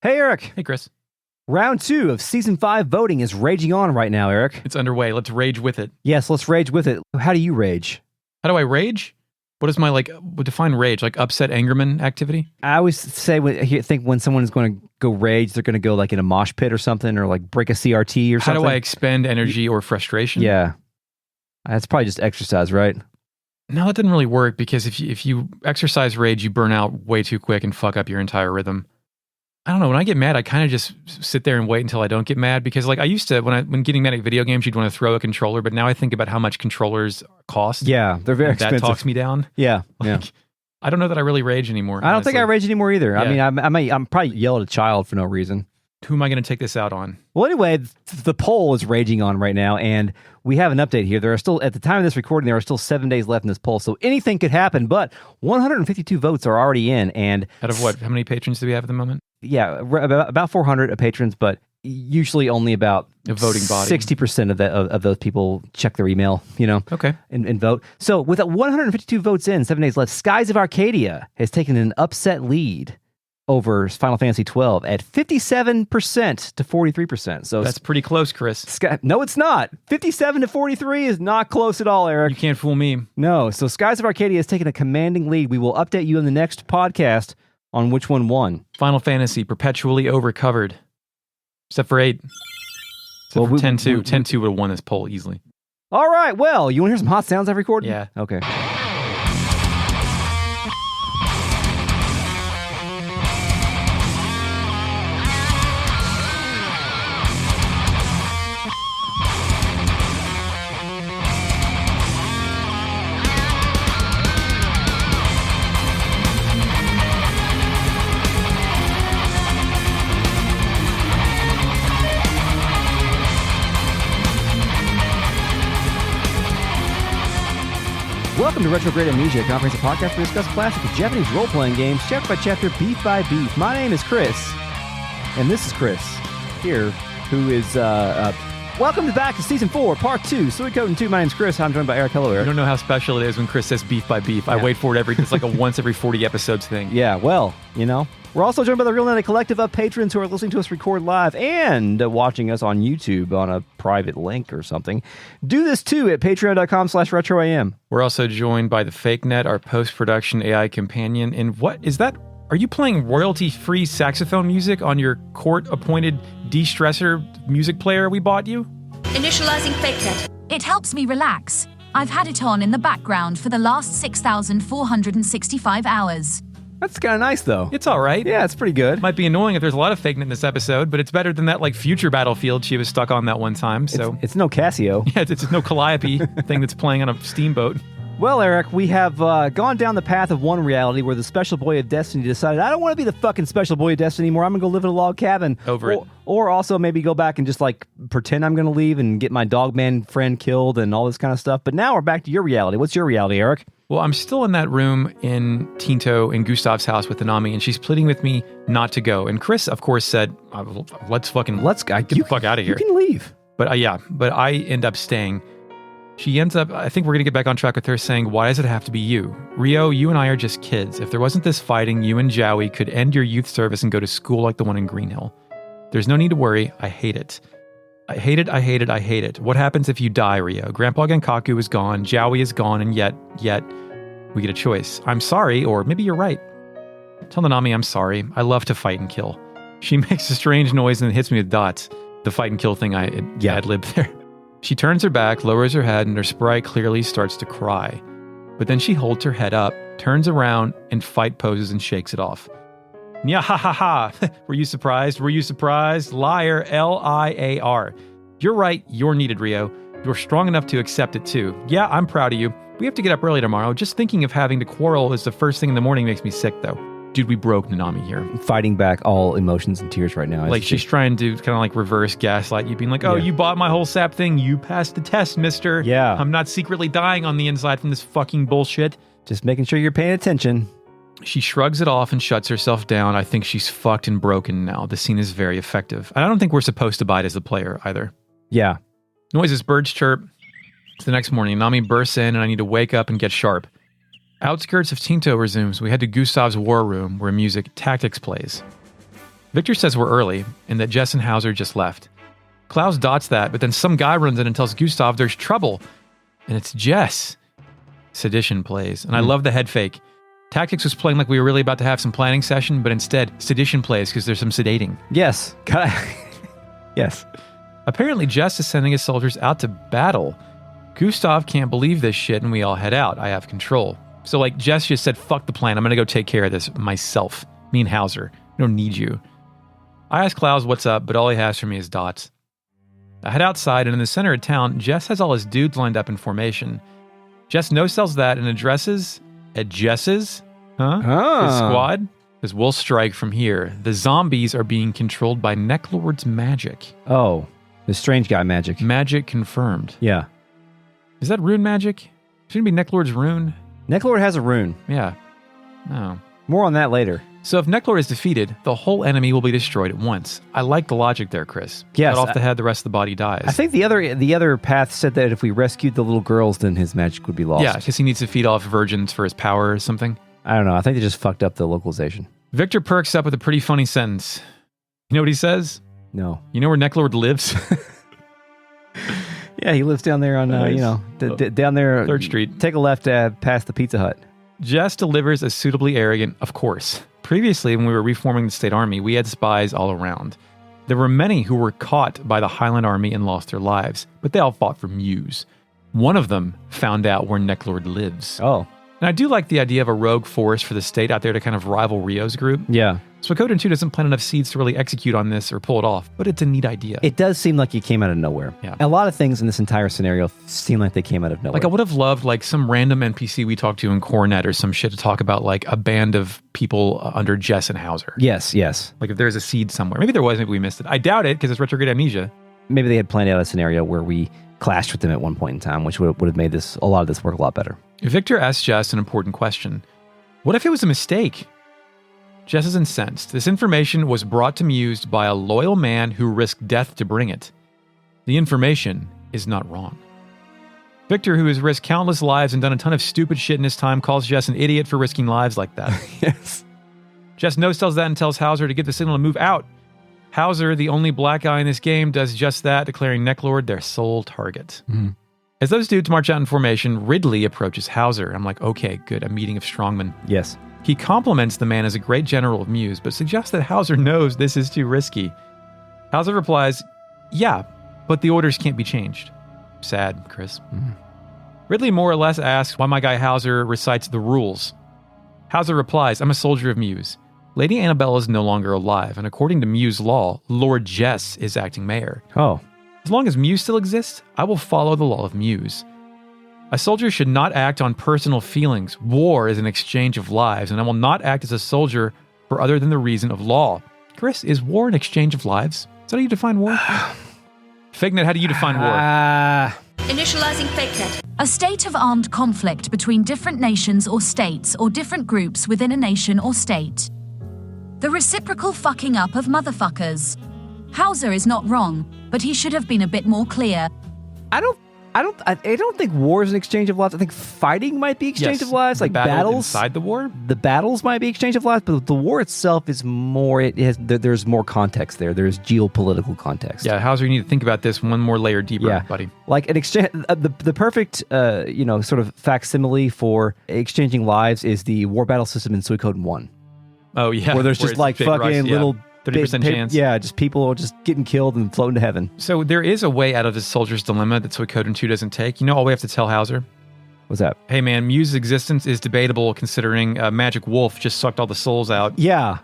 Hey, Eric. Hey, Chris. Round 2 of Season 5 voting is raging on right now, Eric. It's underway. Let's rage with it. Yes, let's rage with it. How do you rage? How do I rage? What is my, define rage? Like upset angerman activity? I always say, when someone is going to go rage, they're going to go like in a mosh pit or something, or like break a CRT or something. How do I expend energy or frustration? Yeah. That's probably just exercise, right? No, that didn't really work because if you exercise rage, you burn out way too quick and fuck up your entire rhythm. I don't know. When I get mad, I kind of just sit there and wait until I don't get mad because, I used to when getting mad at video games, you'd want to throw a controller, but now I think about how much controllers cost. Yeah, they're very expensive. That talks me down. Yeah, I don't know that I really rage anymore. I don't think I rage anymore either. Yeah. I mean, I'm probably yell at a child for no reason. Who am I going to take this out on? Well, anyway, the poll is raging on right now, and we have an update here. There are still, at the time of this recording, there are still 7 days left in this poll, so anything could happen, but 152 votes are already in, and... Out of what? How many patrons do we have at the moment? Yeah, about 400 patrons, but usually only about a voting body. 60% of those people check their email, Okay. and vote. So with 152 votes in, 7 days left, Skies of Arcadia has taken an upset lead over Final Fantasy 12 at 57% to 43%. So that's pretty close, Chris. No, it's not. 57 to 43 is not close at all, Eric. You can't fool me. No. So Skies of Arcadia has taken a commanding lead. We will update you in the next podcast on which one won. Final Fantasy perpetually overcovered, except for 8. Except for 10-2. 10-2 would have won this poll easily. All right. Well, you want to hear some hot sounds I've recorded? Yeah. Okay. Welcome to Retrograde Amnesia, a comprehensive podcast where we discuss classic Japanese role-playing games, chapter by chapter, beef by beef. My name is Chris, and this is Chris here, who is, welcome back to Season 4, Part 2, Suikoden 2. My name's Chris. I'm joined by Eric. Hello, Eric. You don't know how special it is when Chris says beef by beef. Yeah. I wait for it it's like a once every 40 episodes thing. Yeah, well, We're also joined by the Real Nutty Collective of patrons who are listening to us record live and watching us on YouTube on a private link or something. Do this too at patreon.com/retroam. We're also joined by the Fake Net, our post-production AI companion. And what is that? Are you playing royalty-free saxophone music on your court-appointed de-stressor music player we bought you? Initializing Fake Net. It helps me relax. I've had it on in the background for the last 6,465 hours. That's kind of nice, though. It's all right. Yeah, it's pretty good. Might be annoying if there's a lot of fake net in this episode, but it's better than that future Battlefield she was stuck on that one time. So it's no Casio. Yeah, it's no Calliope thing that's playing on a steamboat. Well, Eric, we have gone down the path of one reality where the Special Boy of Destiny decided, I don't want to be the fucking Special Boy of Destiny anymore. I'm going to go live in a log cabin. Or also maybe go back and just pretend I'm going to leave and get my dogman friend killed and all this kind of stuff. But now we're back to your reality. What's your reality, Eric? Well, I'm still in that room in Tinto in Gustav's house with Nanami, and she's pleading with me not to go. And Chris, of course, said, let's get the fuck out of here. You can leave. But but I end up staying. She ends up, I think we're going to get back on track with her saying, why does it have to be you? Rio, you and I are just kids. If there wasn't this fighting, you and Jowie could end your youth service and go to school like the one in Greenhill. There's no need to worry. I hate it. I hate it, I hate it, I hate it. What happens if you die, Rio? Grandpa Genkaku is gone, Jowie is gone, and yet, we get a choice. I'm sorry, or maybe you're right. Tell Nanami I'm sorry. I love to fight and kill. She makes a strange noise and hits me with dots. The fight and kill thing I ad-libbed there. She turns her back, lowers her head, and her sprite clearly starts to cry. But then she holds her head up, turns around, and fight poses and shakes it off. Yeah, ha ha ha. Were you surprised? Were you surprised? Liar, L-I-A-R. You're right, you're needed, Rio. You're strong enough to accept it too. Yeah, I'm proud of you. We have to get up early tomorrow. Just thinking of having to quarrel is the first thing in the morning makes me sick, though. Dude, we broke Nanami here. Fighting back all emotions and tears right now. She's trying to kind of reverse gaslight you, being like, oh, you bought my whole sap thing. You passed the test, mister. Yeah. I'm not secretly dying on the inside from this fucking bullshit. Just making sure you're paying attention. She shrugs it off and shuts herself down. I think she's fucked and broken now. The scene is very effective. I don't think we're supposed to bite as the player either. Yeah. Noises, birds chirp. It's the next morning. Nami bursts in and I need to wake up and get sharp. Outskirts of Tinto resumes. We head to Gustav's war room where music tactics plays. Victor says we're early and that Jess and Hauser just left. Klaus dots that, but then some guy runs in and tells Gustav there's trouble. And it's Jess. Sedition plays. And I love the head fake. Tactics was playing like we were really about to have some planning session, but instead, sedition plays because there's some sedating. Yes. Yes. Apparently, Jess is sending his soldiers out to battle. Gustav can't believe this shit, and we all head out. I have control. So, like, Jess just said, fuck the plan. I'm going to go take care of this myself. Me and Hauser. I don't need you. I ask Klaus what's up, but all he has for me is dots. I head outside, and in the center of town, Jess has all his dudes lined up in formation. Jess no-sells that and addresses at Jess's, his squad, because we'll strike from here. The zombies are being controlled by Necklord's magic. Oh, the strange guy magic. Magic confirmed. Yeah. Is that rune magic? Shouldn't it be Necklord's rune? Necklord has a rune. Yeah. No. More on that later. So if Necklord is defeated, the whole enemy will be destroyed at once. I like the logic there, Chris. Yes. Cut off the head, the rest of the body dies. I think the other path said that if we rescued the little girls, then his magic would be lost. Yeah, because he needs to feed off virgins for his power or something. I don't know. I think they just fucked up the localization. Victor perks up with a pretty funny sentence. You know what he says? No. You know where Necklord lives? Yeah, he lives down there on, Nice. down there. 3rd Street. Take a left past the Pizza Hut. Jess delivers as suitably arrogant, of course. Previously, when we were reforming the state army, we had spies all around. There were many who were caught by the Highland army and lost their lives, but they all fought for Muse. One of them found out where Necklord lives. Oh. And I do like the idea of a rogue force for the state out there to kind of rival Rio's group. Yeah. Suikoden 2 doesn't plant enough seeds to really execute on this or pull it off, but it's a neat idea. It does seem like it came out of nowhere. Yeah. A lot of things in this entire scenario seem like they came out of nowhere. Like, I would have loved, like, some random NPC we talked to in Coronet or some shit to talk about, like, a band of people under Jess and Hauser. Yes. Like, if there's a seed somewhere. Maybe there was, maybe we missed it. I doubt it, because it's retrograde amnesia. Maybe they had planned out a scenario where we clashed with them at one point in time, which would have made a lot of this work a lot better. Victor asks Jess an important question. What if it was a mistake? Jess is incensed. This information was brought to Muse by a loyal man who risked death to bring it. The information is not wrong. Victor, who has risked countless lives and done a ton of stupid shit in his time, calls Jess an idiot for risking lives like that. Yes. Jess no-sells that and tells Hauser to give the signal to move out. Hauser, the only black guy in this game, does just that, declaring Necklord their sole target. Mm. As those dudes march out in formation, Ridley approaches Hauser. I'm like, okay, good, a meeting of strongmen. Yes. He compliments the man as a great general of Muse, but suggests that Hauser knows this is too risky. Hauser replies, yeah, but the orders can't be changed. Sad, Chris. Mm. Ridley more or less asks why my guy Hauser recites the rules. Hauser replies, I'm a soldier of Muse. Lady Annabella is no longer alive, and according to Muse law, Lord Jess is acting mayor. Oh. As long as Muse still exists, I will follow the law of Muse. A soldier should not act on personal feelings. War is an exchange of lives, and I will not act as a soldier for other than the reason of law. Chris, is war an exchange of lives? Is that how you define war? Fignet, how do you define war? Initializing FakeNet. A state of armed conflict between different nations or states or different groups within a nation or state. The reciprocal fucking up of motherfuckers. Hauser is not wrong, but he should have been a bit more clear. I don't think war is an exchange of lives. I think fighting might be exchange of lives, like battles inside the war. The battles might be exchange of lives, but the war itself is more. There's more context there. There's geopolitical context. Yeah, Hauser, you need to think about this one more layer deeper, Yeah. buddy. Like an exchange. The perfect sort of facsimile for exchanging lives is the war battle system in Suikoden 1. Oh yeah, Where there's just it's like big fucking rush, little 30% chance. Yeah, just people just getting killed and floating to heaven. So there is a way out of this soldier's dilemma that Suikoden 2 doesn't take. You know all we have to tell Hauser? What's that? Hey man, Muse's existence is debatable considering a magic wolf just sucked all the souls out. Yeah.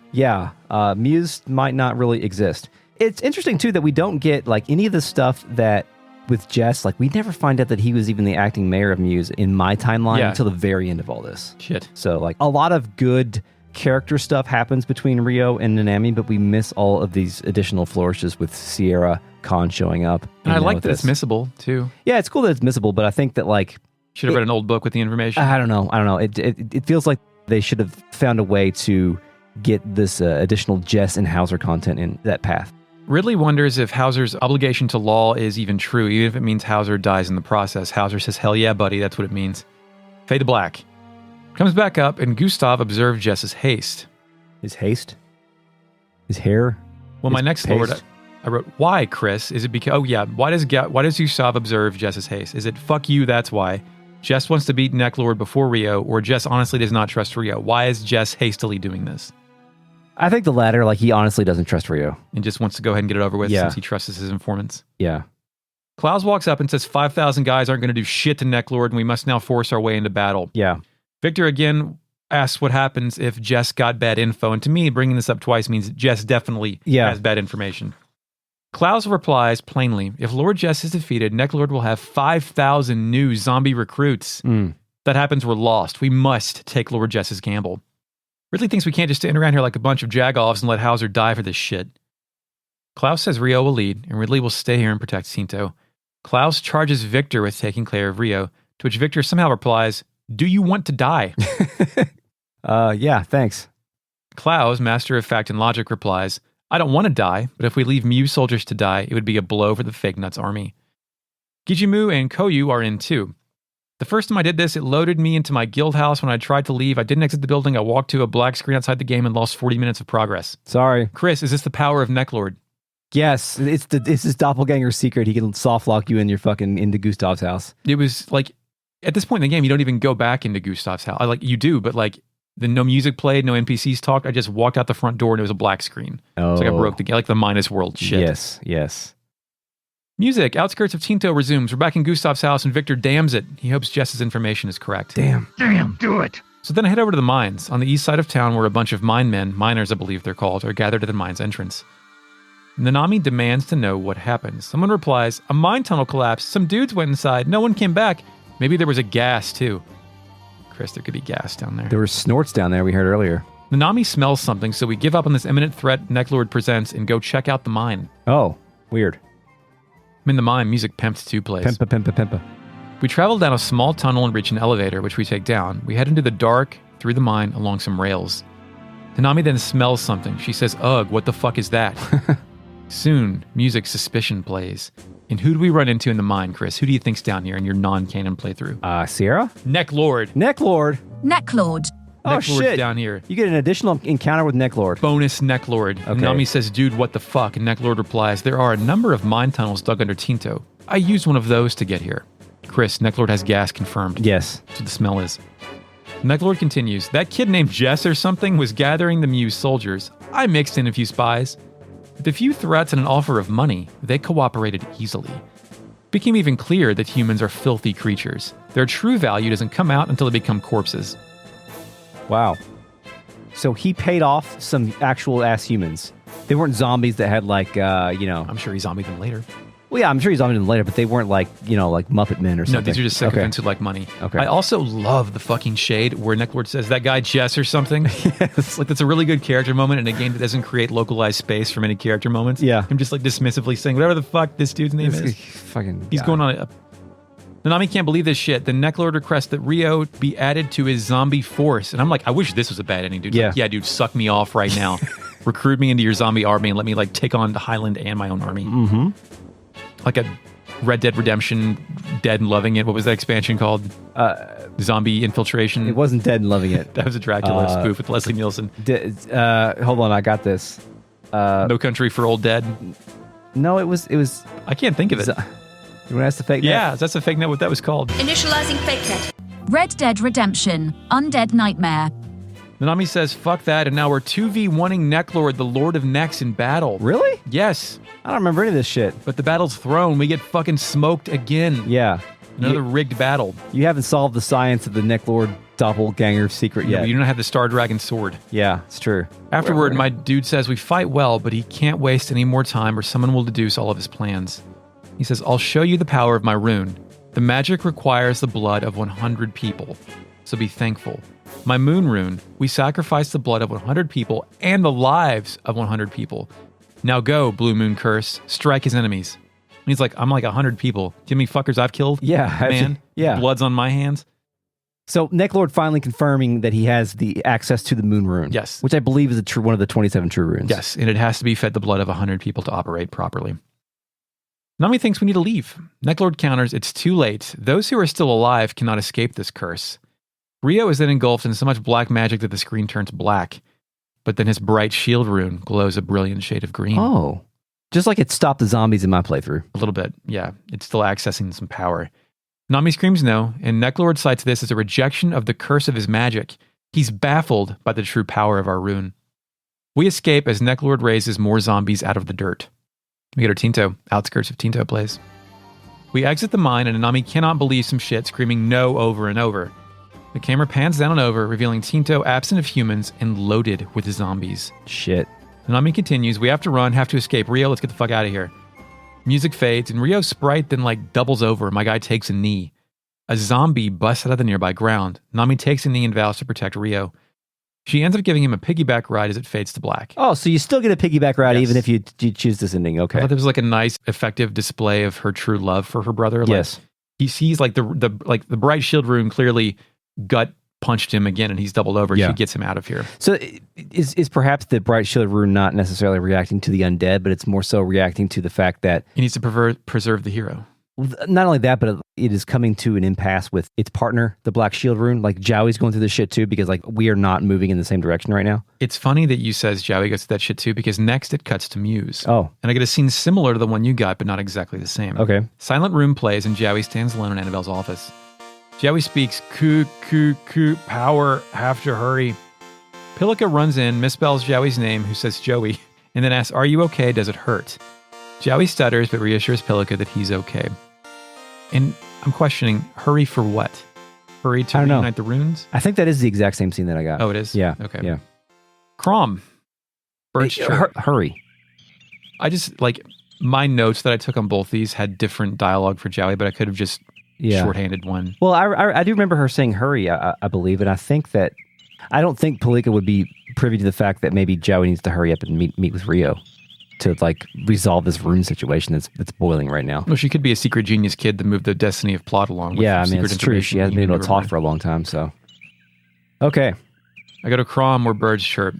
Muse might not really exist. It's interesting too that we don't get like any of the stuff that with Jess, like we never find out that he was even the acting mayor of Muse in my timeline until the very end of all this. Shit. So like a lot of good character stuff happens between Rio and Nanami, but we miss all of these additional flourishes with Sierra Khan showing up. And I like that it's missable too. Yeah, it's cool that it's missable, but I think that like should have read an old book with the information. I don't know. It feels like they should have found a way to get this additional Jess and Hauser content in that path. Ridley wonders if Hauser's obligation to law is even true, even if it means Hauser dies in the process. Hauser says, hell yeah, buddy, that's what it means. Fade to black. Comes back up, and Gustav observes Jess's haste. His haste? His hair? Well, my next lord, I wrote, why, Chris? Is it because, why does Gustav observe Jess's haste? Is it, fuck you, that's why? Jess wants to beat Necklord before Rio, or Jess honestly does not trust Rio? Why is Jess hastily doing this? I think the latter, like he honestly doesn't trust Rio. And just wants to go ahead and get it over with since he trusts his informants. Yeah. Klaus walks up and says 5,000 guys aren't going to do shit to Necklord, and we must now force our way into battle. Yeah. Victor again asks what happens if Jess got bad info, and to me, bringing this up twice means Jess definitely has bad information. Klaus replies plainly, if Lord Jess is defeated, Necklord will have 5,000 new zombie recruits. That happens, we're lost. We must take Lord Jess's gamble. Ridley thinks we can't just stand around here like a bunch of jagoffs and let Hauser die for this shit. Klaus says Rio will lead, and Ridley will stay here and protect Tinto. Klaus charges Victor with taking care of Rio, to which Victor somehow replies, do you want to die? Yeah, thanks. Klaus, master of fact and logic, replies, I don't want to die, but if we leave Mew soldiers to die, it would be a blow for the Fake Nuts army. Gijimu and Koyu are in too. The first time I did this, it loaded me into my guild house. When I tried to leave, I didn't exit the building. I walked to a black screen outside the game and lost 40 minutes of progress. Sorry. Chris, is this the power of Necklord? Yes, it's his doppelganger secret. He can soft lock you in your fucking into Gustav's house. It was like, at this point in the game, you don't even go back into Gustav's house. Like, you do, but like, no music played, no NPCs talked. I just walked out the front door and it was a black screen. Oh. It's like I broke the game, like the minus world shit. Yes. Music, outskirts of Tinto resumes. We're back in Gustav's house and Victor damns it. He hopes Jess's information is correct. Damn, do it. So then I head over to the mines. On the east side of town where a bunch of miners I believe they're called, are gathered at the mine's entrance. Nanami demands to know what happened. Someone replies, a mine tunnel collapsed. Some dudes went inside. No one came back. Maybe there was a gas too. Chris, there could be gas down there. There were snorts down there we heard earlier. Nanami smells something, so we give up on this imminent threat Necklord presents and go check out the mine. Oh, weird. I'm in the mine, music pimped to plays. Pimpa. We travel down a small tunnel and reach an elevator, which we take down. We head into the dark, through the mine, along some rails. Nanami then smells something. She says, ugh, what the fuck is that? Soon, music suspicion plays. And who do we run into in the mine, Chris? Who do you think's down here in your non-canon playthrough? Sierra? Necklord. Necklord. Oh, Necklord's shit. down here. You get an additional encounter with Necklord. Bonus Necklord. Okay. Nanami says, dude, what the fuck? And Necklord replies, there are a number of mine tunnels dug under Tinto. I used one of those to get here. Chris, Necklord has gas confirmed. Yes. That's what the smell is. Necklord continues, that kid named Jess or something was gathering the Muse soldiers. I mixed in a few spies. With a few threats and an offer of money, they cooperated easily. It became even clear that humans are filthy creatures. Their true value doesn't come out until they become corpses. Wow. So he paid off some actual ass humans. They weren't zombies that had like, I'm sure he zombied them later. Well, yeah, I'm sure he zombied them later, but they weren't like, like Muppet Men or something. No, these are just sycophants who like money. Okay. I also love the fucking shade where Necklord says, that guy Jess or something. Yes. Like, that's a really good character moment in a game that doesn't create localized space for many character moments. Yeah. I'm just like dismissively saying, whatever the fuck this dude's name is. Fucking He's going on Nanami can't believe this shit. The Necklord requests that Rio be added to his zombie force. And I'm like, I wish this was a bad ending, dude. Yeah. Like, yeah, dude, suck me off right now. Recruit me into your zombie army and let me like take on the Highland and my own army. Mm-hmm. Like a Red Dead Redemption, Dead and Loving It. What was that expansion called? Zombie Infiltration. It wasn't Dead and Loving It. That was a Dracula spoof with Leslie Nielsen. Hold on, I got this. No Country for Old Dead. No, it was. I can't think of it. You want to ask the fake net? Yeah, that's a fake net. What that was called? Initializing fake net. Red Dead Redemption. Undead Nightmare. Nanami says, fuck that, and now we're 2v1ing Necklord, the Lord of Necks, in battle. Really? Yes. I don't remember any of this shit. But the battle's thrown. We get fucking smoked again. Yeah. Another rigged battle. You haven't solved the science of the Necklord doppelganger secret yet. No, you don't have the Star Dragon sword. Yeah, it's true. Afterward, my dude says we fight well, but he can't waste any more time or someone will deduce all of his plans. He says, I'll show you the power of my rune. The magic requires the blood of 100 people, so be thankful. My moon rune, we sacrifice the blood of 100 people and the lives of 100 people. Now go, Blue Moon Curse, strike his enemies. And he's like, I'm like 100 people. Do you know how many fuckers I've killed? Yeah. Man, yeah. Blood's on my hands. So Necklord finally confirming that he has the access to the moon rune. Yes. Which I believe is one of the 27 true runes. Yes, and it has to be fed the blood of 100 people to operate properly. Nami thinks we need to leave. Necklord counters, it's too late. Those who are still alive cannot escape this curse. Rio is then engulfed in so much black magic that the screen turns black. but then his bright shield rune glows a brilliant shade of green. Oh. Just like it stopped the zombies in my playthrough. A little bit, yeah. It's still accessing some power. Nami screams no, and Necklord cites this as a rejection of the curse of his magic. He's baffled by the true power of our rune. We escape as Necklord raises more zombies out of the dirt. We get our Tinto, outskirts of Tinto place. We exit the mine, and Nami cannot believe some shit, screaming no over and over. The camera pans down and over, revealing Tinto absent of humans and loaded with zombies. Shit. Nami continues, we have to run, have to escape. Rio, let's get the fuck out of here. Music fades, and Rio's sprite then doubles over. My guy takes a knee. A zombie busts out of the nearby ground. Nami takes a knee and vows to protect Rio. She ends up giving him a piggyback ride as it fades to black. Oh, so you still get a piggyback ride even if you choose this ending. Okay. I thought there was a nice, effective display of her true love for her brother. Yes. He sees the bright shield rune clearly gut punched him again, and he's doubled over. Yeah. She gets him out of here. So is perhaps the bright shield rune not necessarily reacting to the undead, but it's more so reacting to the fact that he needs to preserve the hero. Not only that, but it is coming to an impasse with its partner, the Black Shield Rune. Like, Jowy's going through this shit too, because we are not moving in the same direction right now. It's funny that you says Jowy goes through that shit too, because next it cuts to Muse. Oh. And I get a scene similar to the one you got, but not exactly the same. Okay. Silent Room plays, and Jowy stands alone in Annabelle's office. Jowy speaks, "Coo, power, have to hurry." Pilika runs in, misspells Jowy's name, who says Joey, and then asks, "Are you okay? Does it hurt?" Jowy stutters, but reassures Pilika that he's okay. And I'm questioning, hurry for what? Hurry to reunite the runes? I think that is the exact same scene that I got. Oh, it is? Yeah. Okay. Yeah. Crom. Birch hurry. I just, my notes that I took on both these had different dialogue for Jowy, but I could have just shorthanded one. Well, I do remember her saying hurry, I believe, and I don't think Pilika would be privy to the fact that maybe Jowy needs to hurry up and meet with Rio to resolve this rune situation that's boiling right now. Well, she could be a secret genius kid that moved the destiny of plot along with it's true. She hasn't been able to talk for a long time, so. Okay. I go to Crom where birds chirp.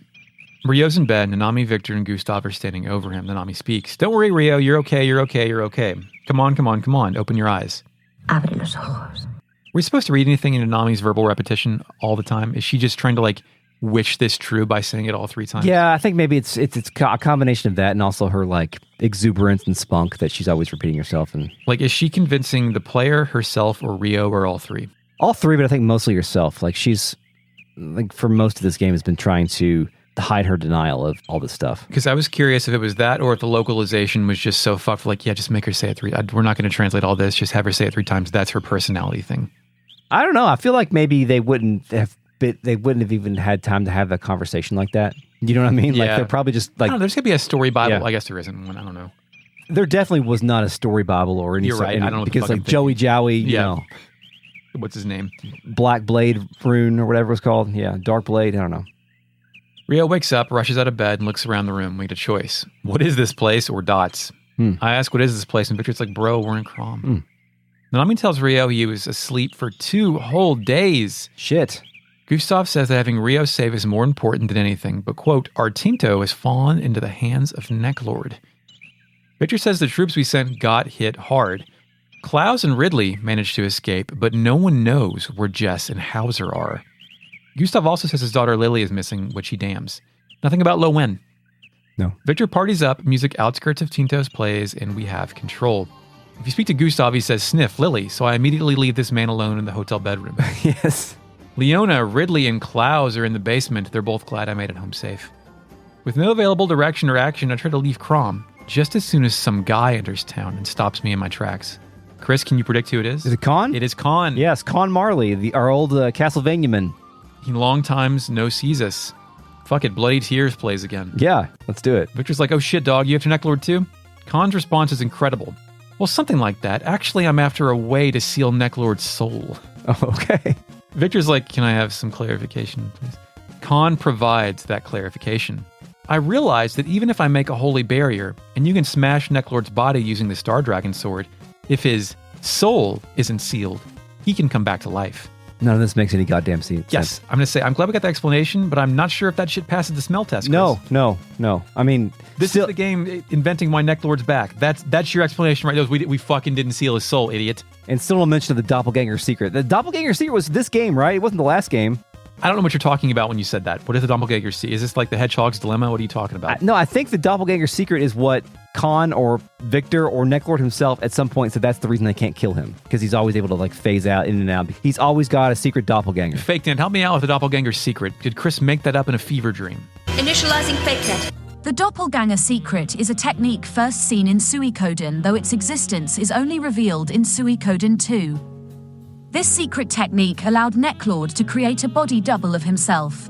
Rio's in bed, and Nami, Victor, and Gustav are standing over him. Then Nami speaks. "Don't worry, Rio. You're okay. You're okay. You're okay. Come on. Open your eyes." Abre los ojos. Are we supposed to read anything into Nami's verbal repetition all the time? Is she just trying to wish this true by saying it all 3 times? Yeah, I think maybe it's a combination of that and also her exuberance and spunk that she's always repeating herself. And is she convincing the player, herself, or Rio, or all 3? All 3, but I think mostly herself. She's for most of this game has been trying to hide her denial of all this stuff. Because I was curious if it was that or if the localization was just so fucked. Just make her say it 3. We're not going to translate all this. Just have her say it 3 times. That's her personality thing. I don't know. I feel like maybe they wouldn't have even had time to have that conversation like that. You know what I mean? Yeah. They're probably just I don't know, there's going to be a story Bible. Yeah. I guess there isn't one. I don't know. There definitely was not a story Bible or any. You're right. I don't know. Because Jowy, what's his name? Black Blade Rune or whatever it's called. Yeah. Dark Blade. I don't know. Rio wakes up, rushes out of bed, and looks around the room. We get a choice. What is this place or dots? I ask, what is this place? And Victor's like, bro, we're in Crom. Nami tells Rio he was asleep for 2 whole days. Shit. Gustav says that having Rio safe is more important than anything, but, quote, our Tinto has fallen into the hands of Necklord. Victor says the troops we sent got hit hard. Klaus and Ridley managed to escape, but no one knows where Jess and Hauser are. Gustav also says his daughter Lily is missing, which he damns. Nothing about Lo Wen. No. Victor parties up, music outskirts of Tinto's plays, and we have control. If you speak to Gustav, he says, sniff, Lily, so I immediately leave this man alone in the hotel bedroom. Yes. Leona, Ridley, and Klaus are in the basement. They're both glad I made it home safe. With no available direction or action, I try to leave Crom, just as soon as some guy enters town and stops me in my tracks. Chris, can you predict who it is? Is it Con? It is Con. Yes, Con Marley, our old Castlevania man. He long times no sees us. Fuck it, Bloody Tears plays again. Yeah, let's do it. Victor's like, oh shit, dog, you after Necklord too? Con's response is incredible. Well, something like that. Actually, I'm after a way to seal Necklord's soul. Oh, okay. Victor's like, can I have some clarification, please? Con provides that clarification. I realize that even if I make a holy barrier, and you can smash Necklord's body using the Star Dragon sword, if his soul isn't sealed, he can come back to life. None of this makes any goddamn sense. Yes, I'm going to say, I'm glad we got the explanation, but I'm not sure if that shit passes the smell test, Chris. No. I mean, this is the game inventing why Necklord's back. That's your explanation, right? We fucking didn't seal his soul, idiot. And still no mention of the doppelganger secret. The doppelganger secret was this game, right? It wasn't the last game. I don't know what you're talking about when you said that. What is the doppelganger secret? Is this like the hedgehog's dilemma? What are you talking about? No, I think the doppelganger secret is what Khan or Victor or Necklord himself at some point said that's the reason they can't kill him, because he's always able to like phase out in and out. He's always got a secret doppelganger. Fake Dan, help me out with the doppelganger secret. Did Chris make that up in a fever dream? Initializing fake net. The doppelganger secret is a technique first seen in Suikoden, though its existence is only revealed in Suikoden 2. This secret technique allowed Necklord to create a body double of himself.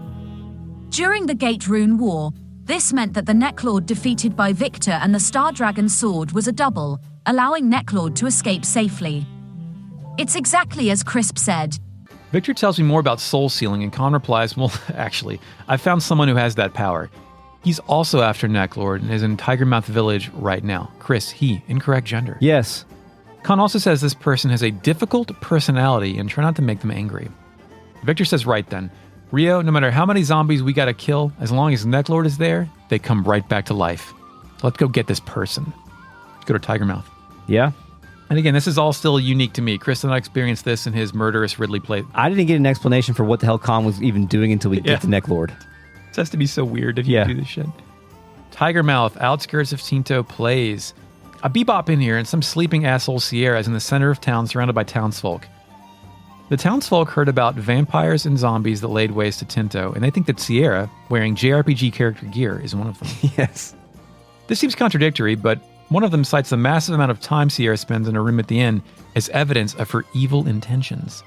During the Gate Rune War, this meant that the Necklord defeated by Victor and the Star Dragon sword was a double, allowing Necklord to escape safely. It's exactly as Crisp said. Victor tells me more about soul sealing, and Khan replies, well, actually, I found someone who has that power. He's also after Necklord and is in Tigermouth Village right now. Chris, he, incorrect gender. Yes. Khan also says this person has a difficult personality and try not to make them angry. Victor says, right then, Rio, no matter how many zombies we gotta kill, as long as Necklord is there, they come right back to life. So let's go get this person. Let's go to Tigermouth. Yeah. And again, this is all still unique to me. Chris and I experienced this in his murderous Ridley play. I didn't get an explanation for what the hell Khan was even doing until we get to Necklord. This has to be so weird if you do this shit. Tigermouth, outskirts of Tinto, plays. A bebop in here, and some sleeping asshole Sierra is in the center of town surrounded by townsfolk. The townsfolk heard about vampires and zombies that laid waste to Tinto, and they think that Sierra, wearing JRPG character gear, is one of them. Yes. This seems contradictory, but one of them cites the massive amount of time Sierra spends in a room at the inn as evidence of her evil intentions.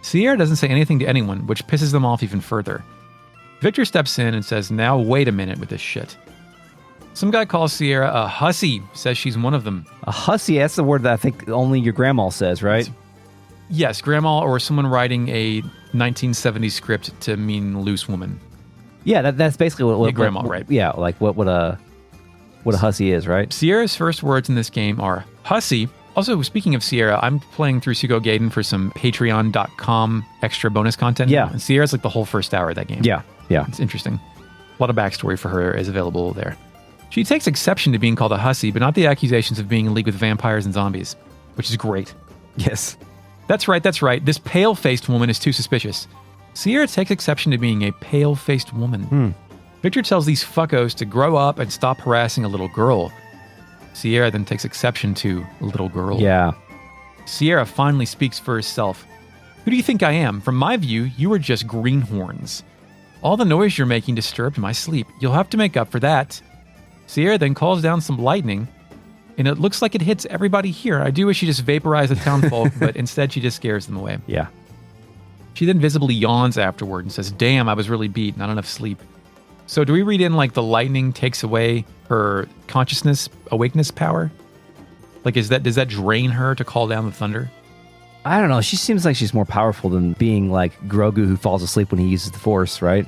Sierra doesn't say anything to anyone, which pisses them off even further. Victor steps in and says, now wait a minute with this shit. Some guy calls Sierra a hussy, says she's one of them. A hussy, that's the word that I think only your grandma says, right? Yes, grandma or someone writing a 1970s script to mean loose woman. Yeah, that's basically what grandma, right? Yeah, like what a hussy is, right? Sierra's first words in this game are hussy. Also, speaking of Sierra, I'm playing through Suikoden for some patreon.com extra bonus content. Yeah. And Sierra's like the whole first hour of that game. Yeah. It's interesting. A lot of backstory for her is available there. She takes exception to being called a hussy, but not the accusations of being in league with vampires and zombies, which is great. Yes. That's right. This pale-faced woman is too suspicious. Sierra takes exception to being a pale-faced woman. Victor tells these fuckos to grow up and stop harassing a little girl. Sierra then takes exception to little girl. Yeah. Sierra finally speaks for herself. Who do you think I am? From my view, you are just greenhorns. All the noise you're making disturbed my sleep. You'll have to make up for that. Sierra then calls down some lightning, and it looks like it hits everybody here. I do wish she just vaporized the townfolk, but instead she just scares them away. Yeah. She then visibly yawns afterward and says, damn, I was really beat, not enough sleep. So do we read in like the lightning takes away her consciousness, awakeness power? Like does that drain her to call down the thunder? I don't know. She seems like she's more powerful than being like Grogu who falls asleep when he uses the Force, right?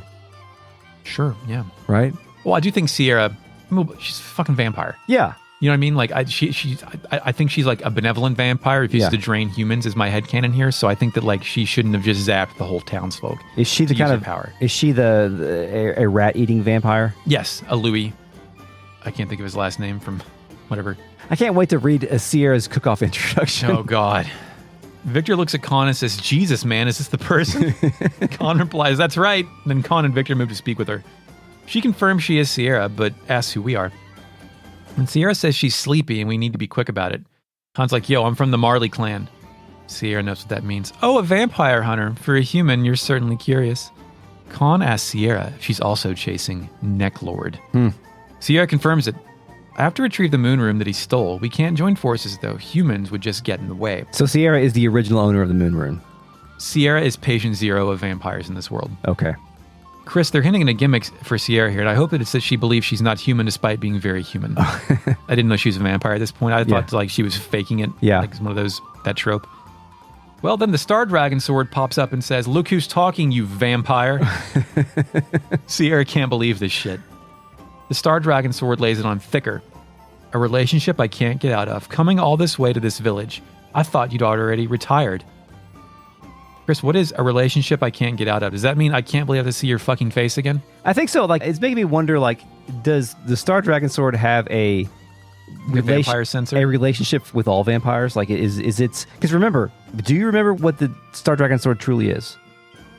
Sure, yeah. Right? Well, I do think Sierra, she's a fucking vampire. Yeah. You know what I mean? Like, I think she's like a benevolent vampire if used to drain humans is my headcanon here. So I think that like she shouldn't have just zapped the whole townsfolk. Is she the kind of power? Is she a rat-eating vampire? Yes, a Louis. I can't think of his last name from whatever. I can't wait to read Sierra's cook-off introduction. Oh, God. Victor looks at Khan and says, Jesus, man, is this the person? Khan replies, that's right. Then Khan and Victor move to speak with her. She confirms she is Sierra, but asks who we are. And Sierra says she's sleepy and we need to be quick about it. Khan's like, yo, I'm from the Marley clan. Sierra knows what that means. Oh, a vampire hunter. For a human, you're certainly curious. Khan asks Sierra if she's also chasing Necklord. Sierra confirms it. I have to retrieve the moon room that he stole. We can't join forces, though. Humans would just get in the way. So Sierra is the original owner of the moon room. Sierra is patient zero of vampires in this world. Okay. Chris, they're hinting at a gimmick for Sierra here, and I hope that it's that she believes she's not human despite being very human. I didn't know she was a vampire at this point. I thought like she was faking it. Yeah. Like one of those, that trope. Well, then the Star Dragon sword pops up and says, look who's talking, you vampire. Sierra can't believe this shit. The Star Dragon sword lays it on thicker. A relationship I can't get out of. Coming all this way to this village. I thought you'd already retired. Chris, what is a relationship I can't get out of? Does that mean I can't believe I have to see your fucking face again? I think so. Like, it's making me wonder, like, does the Star Dragon sword have a vampire sensor? A relationship with all vampires? Like, is it... Because remember, do you remember what the Star Dragon sword truly is?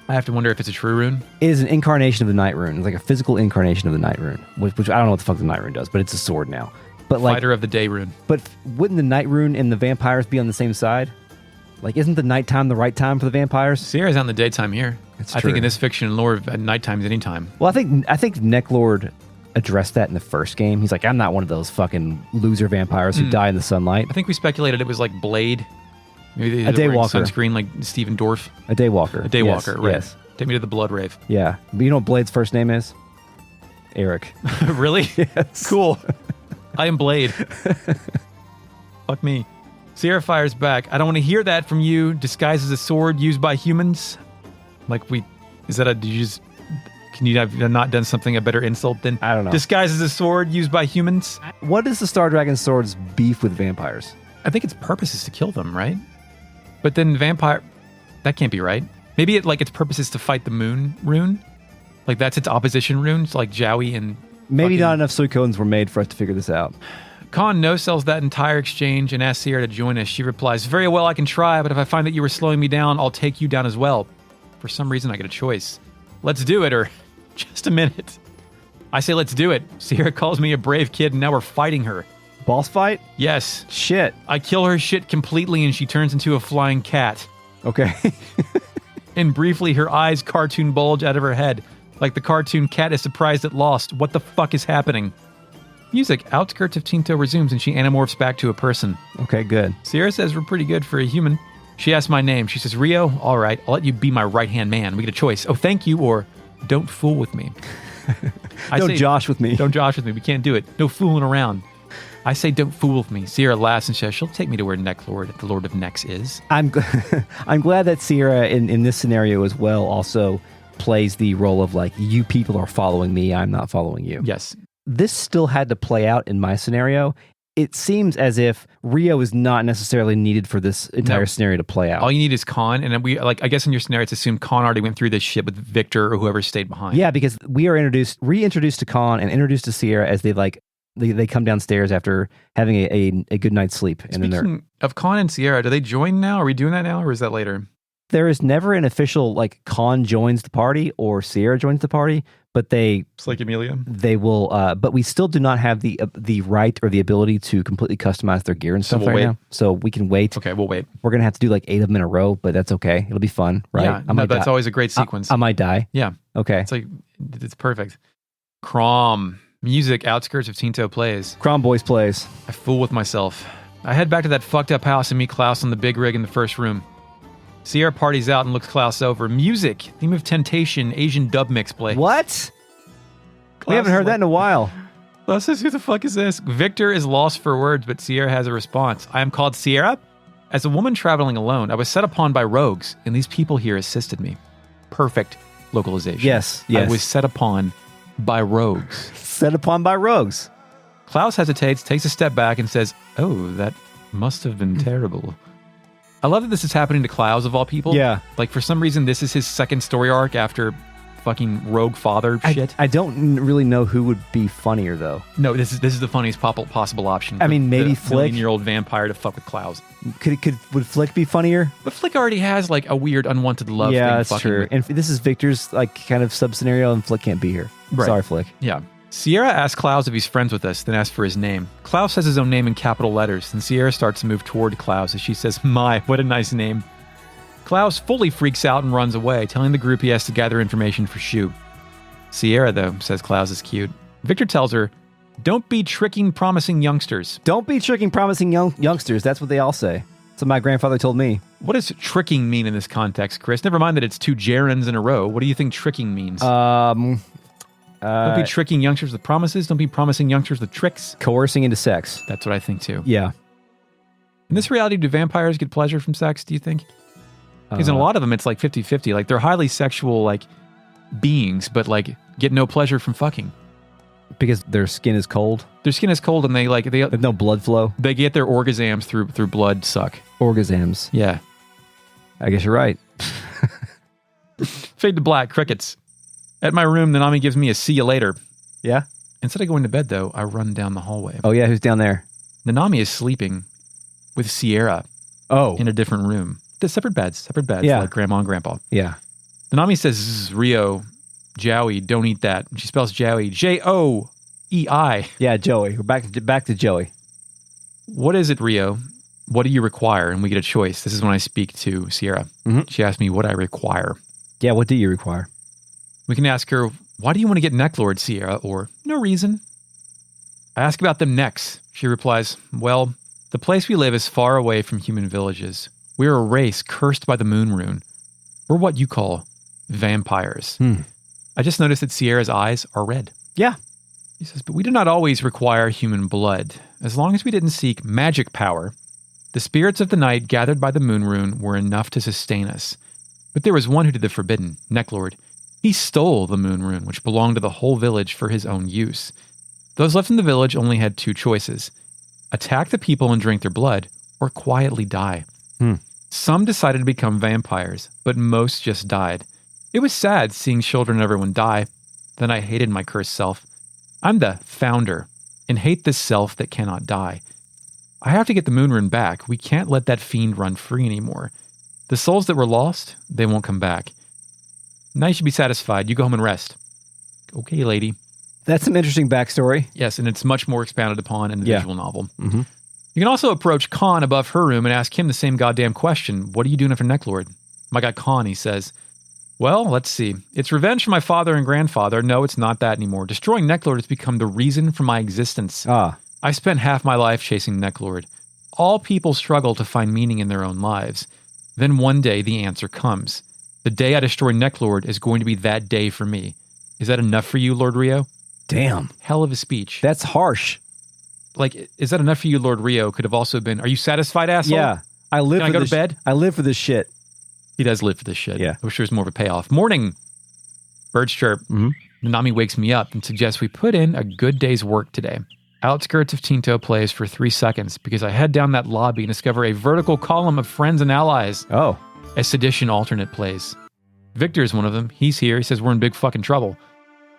I have to wonder if it's a true rune. It is an incarnation of the night rune. It's like a physical incarnation of the night rune, which I don't know what the fuck the night rune does, but it's a sword now. But like, Fighter of the day rune. But wouldn't the night rune and the vampires be on the same side? Like, isn't the nighttime the right time for the vampires? Sierra's on the daytime here. It's I true. think in this fiction and lore, at nighttime is any time. Well, I think Necklord addressed that in the first game. He's like, I'm not one of those fucking loser vampires who die in the sunlight. I think we speculated it was like Blade. Maybe A they were wearing daywalker. Sunscreen like Stephen Dorff. A daywalker. A daywalker, right. Yes. Take me to the Blood Rave. Yeah. But you know what Blade's first name is? Eric. Really? Yes. Cool. I am Blade. Fuck me. Sierra fires back. I don't want to hear that from you. Disguised as a sword used by humans. Can you have not done something a better insult than I don't know. Disguised as a sword used by humans? What is the Star Dragon sword's beef with vampires? I think its purpose is to kill them, right? But then vampire, that can't be right. Maybe its purpose is to fight the moon rune. Like that's its opposition rune. It's like Jowie and Maybe not enough Suikodens were made for us to figure this out. Khan no-sells that entire exchange and asks Sierra to join us. She replies, very well, I can try, but if I find that you were slowing me down, I'll take you down as well. For some reason, I get a choice. Let's do it, or just a minute. I say let's do it. Sierra calls me a brave kid, and now we're fighting her. Boss fight? Yes. Shit. I kill her shit completely, and she turns into a flying cat. Okay. And briefly, her eyes cartoon bulge out of her head, like the cartoon cat is surprised at lost. What the fuck is happening? Music, outskirts of Tinto resumes, and she anamorphs back to a person. Okay, good. Sierra says we're pretty good for a human. She asks my name. She says, Rio, all right, I'll let you be my right-hand man. We get a choice. Oh, thank you, or don't fool with me. Don't josh with me. Don't josh with me. We can't do it. No fooling around. I say don't fool with me. Sierra laughs and says she'll take me to where Necklord, the Lord of Necks, is. I'm glad that Sierra, in this scenario as well, also plays the role of like, you people are following me, I'm not following you. Yes. This still had to play out in my scenario. It seems as if Rio is not necessarily needed for this entire scenario to play out. All you need is Khan, and then I guess in your scenario it's assumed Khan already went through this shit with Victor or whoever stayed behind. Yeah, because we are reintroduced to Khan and introduced to Sierra as they come downstairs after having a good night's sleep. Speaking of Khan and Sierra, do they join now? Are we doing that now, or is that later? There is never an official like Khan joins the party or Sierra joins the party, but It's like Amelia. they will. But we still do not have the right or the ability to completely customize their gear and stuff we'll right wait. now. So we can wait. Okay, we'll wait. We're gonna have to do like 8 of them in a row, but that's okay. It'll be fun, right? Yeah, that's always a great sequence. I might die. Yeah. Okay. It's perfect. Crom. Music, outskirts of Tinto plays. Crom Boys plays. I fool with myself. I head back to that fucked up house and meet Klaus on the big rig in the first room. Sierra parties out and looks Klaus over. Music, theme of Temptation, Asian dub mix play. What? We Klaus haven't heard that in a while. Klaus says, who the fuck is this? Victor is lost for words, but Sierra has a response. I am called Sierra. As a woman traveling alone, I was set upon by rogues, and these people here assisted me. Perfect localization. Yes. I was set upon by rogues. Set upon by rogues. Klaus hesitates, takes a step back, and says, oh, that must have been terrible. I love that this is happening to Klaus, of all people. Yeah. Like, for some reason, this is his second story arc after fucking rogue father shit. I don't really know who would be funnier, though. No, this is the funniest possible option. I mean, maybe Flick. Million-year-old vampire to fuck with Klaus. Would Flick be funnier? But Flick already has, like, a weird unwanted love thing. Yeah, that's fucking true. with- And this is Victor's, like, kind of sub-scenario, and Flick can't be here. Right. Sorry, Flick. Yeah. Sierra asks Klaus if he's friends with us, then asks for his name. Klaus says his own name in capital letters, and Sierra starts to move toward Klaus as she says, my, what a nice name. Klaus fully freaks out and runs away, telling the group he has to gather information for Shu. Sierra, though, says Klaus is cute. Victor tells her, don't be tricking promising youngsters. Don't be tricking promising youngsters. That's what they all say. That's what my grandfather told me. What does tricking mean in this context, Chris? Never mind that it's 2 gerunds in a row. What do you think tricking means? Don't be tricking youngsters with promises. Don't be promising youngsters with tricks. Coercing into sex. That's what I think, too. Yeah. In this reality, do vampires get pleasure from sex, do you think? Because in a lot of them, it's like 50-50. Like, they're highly sexual, like, beings, but, like, get no pleasure from fucking. Because their skin is cold. Their skin is cold, and they There's no blood flow. they get their orgasms through blood suck. Orgasms. Yeah. I guess you're right. Fade to black, crickets. At my room, Nanami gives me a see you later. Yeah? Instead of going to bed, though, I run down the hallway. Oh, yeah, who's down there? Nanami is sleeping with Sierra Oh. in a different room. They're separate beds, Yeah. like grandma and grandpa. Yeah. The Nami says, Rio, Joey, don't eat that. She spells Joey, Joei. Yeah, Joey. We're back to Joey. What is it, Rio? What do you require? And we get a choice. This is when I speak to Sierra. Mm-hmm. She asked me what I require. Yeah, what do you require? We can ask her, why do you want to get Necklord, Sierra? Or, no reason. I ask about them necks. She replies, well, the place we live is far away from human villages. We're a race cursed by the moon rune. We're what you call vampires. I just noticed that Sierra's eyes are red. Yeah. He says, but we do not always require human blood. As long as we didn't seek magic power, the spirits of the night gathered by the moon rune were enough to sustain us. But there was one who did the forbidden, Necklord. He stole the moon rune, which belonged to the whole village for his own use. Those left in the village only had two choices: attack the people and drink their blood, or quietly die. Some decided to become vampires, but most just died. It was sad seeing children and everyone die. Then I hated my cursed self. I'm the founder, and hate this self that cannot die. I have to get the moon rune back. We can't let that fiend run free anymore. The souls that were lost, they won't come back. Now you should be satisfied. You go home and rest. Okay, lady. That's some interesting backstory. Yes, and it's much more expounded upon in the visual novel. Mm-hmm. You can also approach Khan above her room and ask him the same goddamn question. What are you doing for Necklord? My guy Khan, he says. Well, let's see. It's revenge for my father and grandfather. No, it's not that anymore. Destroying Necklord has become the reason for my existence. I spent half my life chasing Necklord. All people struggle to find meaning in their own lives. Then one day the answer comes. The day I destroy Necklord is going to be that day for me. Is that enough for you, Lord Rio? Damn. Hell of a speech. That's harsh. Like, is that enough for you, Lord Rio? Could have also been, are you satisfied, asshole? Yeah. I live Can for I go to bed? I live for this shit. He does live for this shit. Yeah. I wish there was more of a payoff. Morning. Birds chirp. Mm-hmm. Nanami wakes me up and suggests we put in a good day's work today. Outskirts of Tinto plays for 3 seconds because I head down that lobby and discover a vertical column of friends and allies. Oh. A sedition alternate plays. Victor is one of them. He's here. He says we're in big fucking trouble.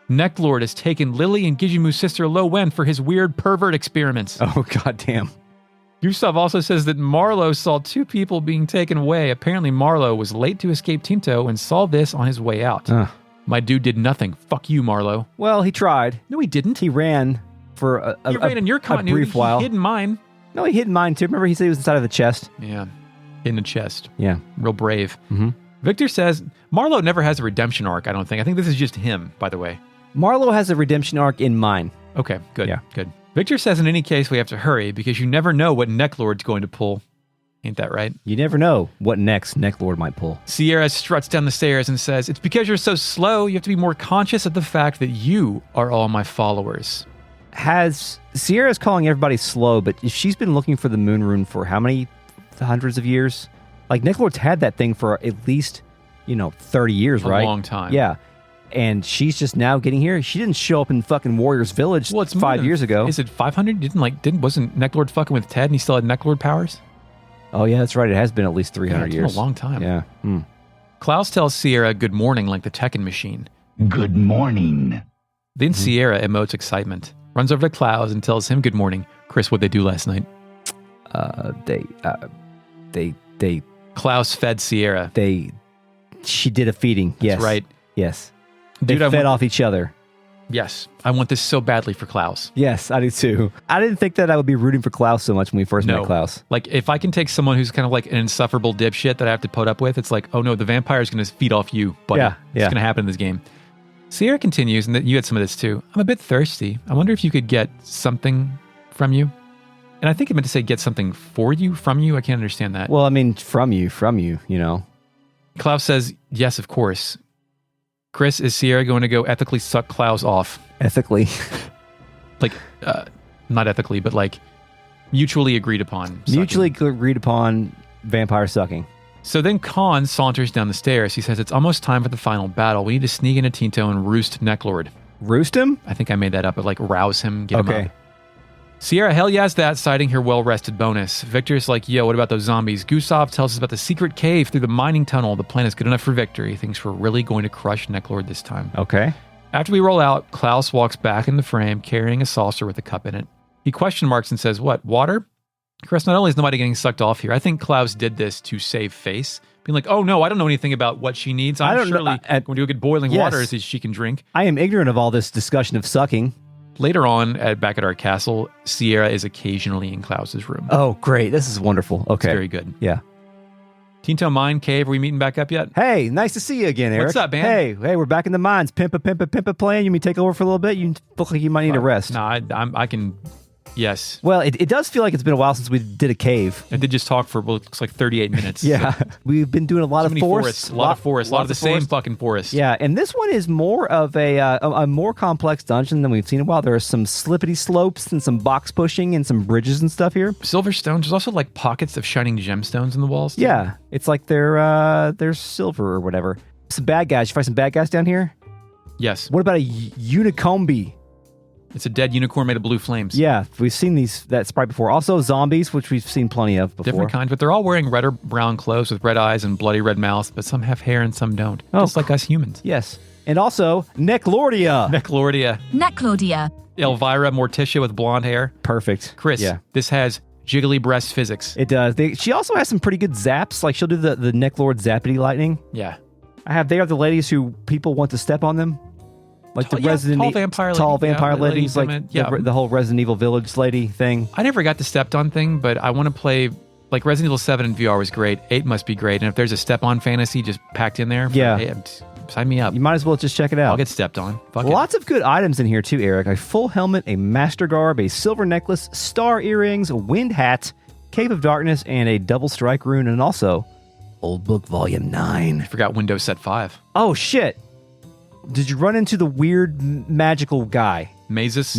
Necklord has taken Lily and Gijimu's sister Lo Wen for his weird pervert experiments. Oh, goddamn. Gustav also says that Marlowe saw 2 people being taken away. Apparently Marlowe was late to escape Tinto and saw this on his way out. My dude did nothing. Fuck you, Marlowe. Well, he tried. No, he didn't. He ran for he ran in your continuity. a brief while. He hid in mine. No, he hid in mine too. Remember he said he was inside of the chest? Yeah, in the chest. Yeah. Real brave. Mm-hmm. Victor says Marlowe never has a redemption arc, I don't think. I think this is just him, by the way. Marlowe has a redemption arc in mine. Okay, good. Yeah. Good. Victor says in any case we have to hurry because you never know what Necklord's going to pull. Ain't that right? You never know what next Necklord might pull. Sierra struts down the stairs and says, it's because you're so slow, you have to be more conscious of the fact that you are all my followers. Sierra's calling everybody slow, but she's been looking for the moon rune for how many hundreds of years? Like, Necklord's had that thing for at least, 30 years, right? A long time. Yeah. And she's just now getting here. She didn't show up in fucking Warriors Village 5 years ago. Is it 500? Wasn't Necklord fucking with Ted and he still had Necklord powers? Oh, yeah, that's right. It has been at least 300 years. It's been a long time. Yeah. Klaus tells Sierra good morning like the Tekken machine. Good morning. Then Sierra emotes excitement, runs over to Klaus and tells him good morning. Chris, what'd they do last night? They Klaus fed Sierra. She did a feeding. Yes. That's right. Yes. Dude, they fed off each other. Yes. I want this so badly for Klaus. Yes, I do too. I didn't think that I would be rooting for Klaus so much when we first met Klaus. Like, if I can take someone who's kind of like an insufferable dipshit that I have to put up with, it's like, oh no, the vampire is going to feed off you, buddy. Yeah. It's going to happen in this game. Sierra continues, and you had some of this too. I'm a bit thirsty. I wonder if you could get something from you. And I think I meant to say get something for you, from you. I can't understand that. Well, I mean, from you, Klaus says, yes, of course. Chris, is Sierra going to go ethically suck Klaus off? Ethically? Like, not ethically, but like mutually agreed upon. Mutually agreed upon vampire sucking. So then Khan saunters down the stairs. He says, it's almost time for the final battle. We need to sneak into Tinto and roost Necklord. Roost him? I think I made that up, but like rouse him, get him up. Sierra, hell yes, that, citing her well-rested bonus. Victor's like, yo, what about those zombies? Gustav tells us about the secret cave through the mining tunnel. The plan is good enough for Victor. He thinks we're really going to crush Necklord this time. Okay. After we roll out, Klaus walks back in the frame carrying a saucer with a cup in it. He question marks and says, what, water? Chris, not only is nobody getting sucked off here, I think Klaus did this to save face being like, oh no, I don't know anything about what she needs. I'm surely going to get boiling water as she needs. I'm surely going to go get boiling water as she can drink. I am ignorant of all this discussion of sucking. Later on, back at our castle, Sierra is occasionally in Klaus's room. Oh, great. This is wonderful. Okay. It's very good. Yeah. Tinto Mine Cave, are we meeting back up yet? Hey, nice to see you again, Eric. What's up, man? Hey, we're back in the mines. Pimpa playing. You mean take over for a little bit? You look like you might need a rest. No, I can... Yes. Well, it does feel like it's been a while since we did a cave. I did just talk for what looks like 38 minutes. Yeah. So. We've been doing a lot of forests. A lot of the same fucking forest. Yeah, and this one is more of a more complex dungeon than we've seen in a while. There are some slippity slopes and some box pushing and some bridges and stuff here. Silverstones. There's also like pockets of shining gemstones in the walls. Too. Yeah. It's like they're silver or whatever. Some bad guys. You find some bad guys down here? Yes. What about a unicombi? It's a dead unicorn made of blue flames. Yeah, we've seen that sprite before. Also zombies, which we've seen plenty of before. Different kinds, but they're all wearing red or brown clothes with red eyes and bloody red mouths, but some have hair and some don't. Just like us humans. Yes. And also, Neclordia. Neclordia. Elvira Morticia with blonde hair. Perfect. Chris, this has jiggly breast physics. It does. She also has some pretty good zaps. Like, she'll do the Neclord zappity lightning. Yeah. They are the ladies who people want to step on them. Like the tall vampire ladies, like the whole Resident Evil Village lady thing. I never got the stepped on thing, but I want to play like Resident Evil 7 in VR was great. 8 must be great, and if there's a step on fantasy just packed in there, sign me up. You might as well just check it out. I'll get stepped on. Lots of good items in here too, Eric. A full helmet, a master garb, a silver necklace, star earrings, a wind hat, cape of darkness, and a double strike rune, and also Old Book Volume 9. I forgot Windows Set 5. Oh shit. Did you run into the weird magical guy? Mazus.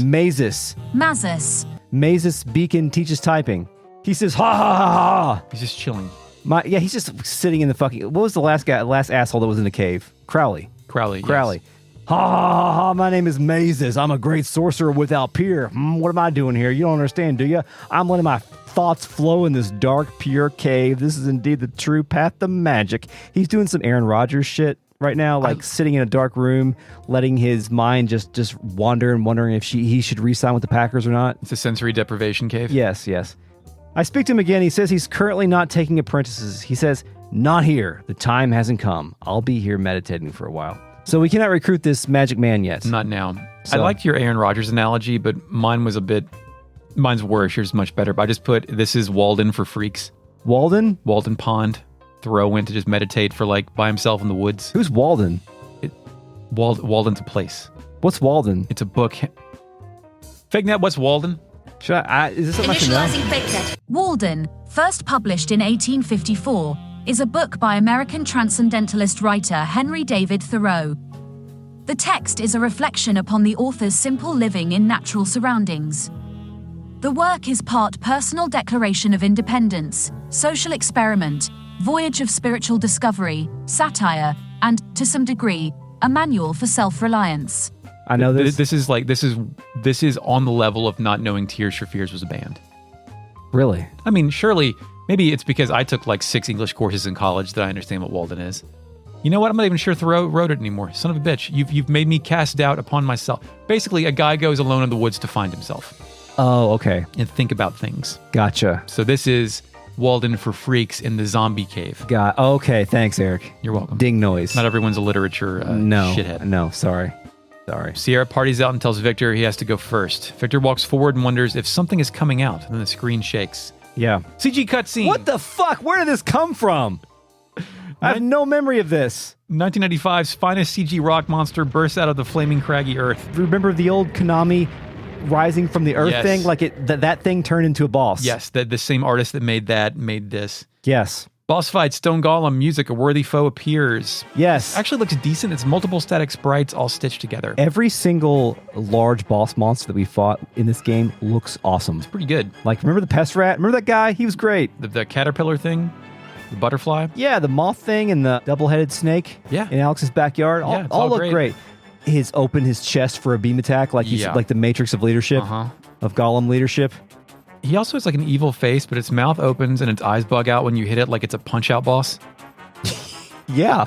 Mazus Beacon teaches typing. He says, ha ha ha ha. He's just chilling. He's just sitting in the fucking... What was the last asshole that was in the cave? Crowley. Yes. Ha ha ha ha, my name is Mazus. I'm a great sorcerer without peer. What am I doing here? You don't understand, do you? I'm letting my thoughts flow in this dark, pure cave. This is indeed the true path to magic. He's doing some Aaron Rodgers shit right now, like sitting in a dark room, letting his mind just wander and wondering if he should re-sign with the Packers or not. It's a sensory deprivation cave? Yes. I speak to him again. He says he's currently not taking apprentices. He says, not here. The time hasn't come. I'll be here meditating for a while. So we cannot recruit this magic man yet. Not now. I liked your Aaron Rodgers analogy, but mine's worse. Yours is much better. But I just put, this is Walden for freaks. Walden? Walden Pond. Thoreau went to just meditate for by himself in the woods. Who's Walden? Walden's a place. What's Walden? It's a book. Fake net, what's Walden? Is this something I should know? Walden, first published in 1854, is a book by American transcendentalist writer Henry David Thoreau. The text is a reflection upon the author's simple living in natural surroundings. The work is part personal declaration of independence, social experiment, voyage of spiritual discovery, satire, and, to some degree, a manual for self-reliance. I know this. This is on the level of not knowing Tears for Fears was a band. Really? I mean, surely, maybe it's because I took 6 English courses in college that I understand what Walden is. You know what? I'm not even sure Thoreau wrote it anymore. Son of a bitch. You've made me cast doubt upon myself. Basically, a guy goes alone in the woods to find himself. Oh, okay. And think about things. Gotcha. So this is Walden for freaks in the zombie cave. Okay, thanks, Eric. You're welcome. Ding noise. Not everyone's a literature shithead. No, sorry. Sierra parties out and tells Victor he has to go first. Victor walks forward and wonders if something is coming out, and then the screen shakes. Yeah. CG cutscene. What the fuck? Where did this come from? I have no memory of this. 1995's finest CG rock monster bursts out of the flaming craggy earth. Remember the old Konami rising from the earth thing? Like that thing turned into a boss. Yes, the same artist that made this. Yes. Boss fight, Stone Golem, music, a worthy foe appears. Yes. Actually looks decent. It's multiple static sprites all stitched together. Every single large boss monster that we fought in this game looks awesome. It's pretty good. Like, remember the pest rat? Remember that guy? He was great. The caterpillar thing? The butterfly? Yeah, the moth thing and the double-headed snake in Alex's backyard. All look great. His chest for a beam attack, like he's like the Matrix of leadership, of Golem leadership. He also has an evil face, but its mouth opens and its eyes bug out when you hit it like it's a punch-out boss. Yeah,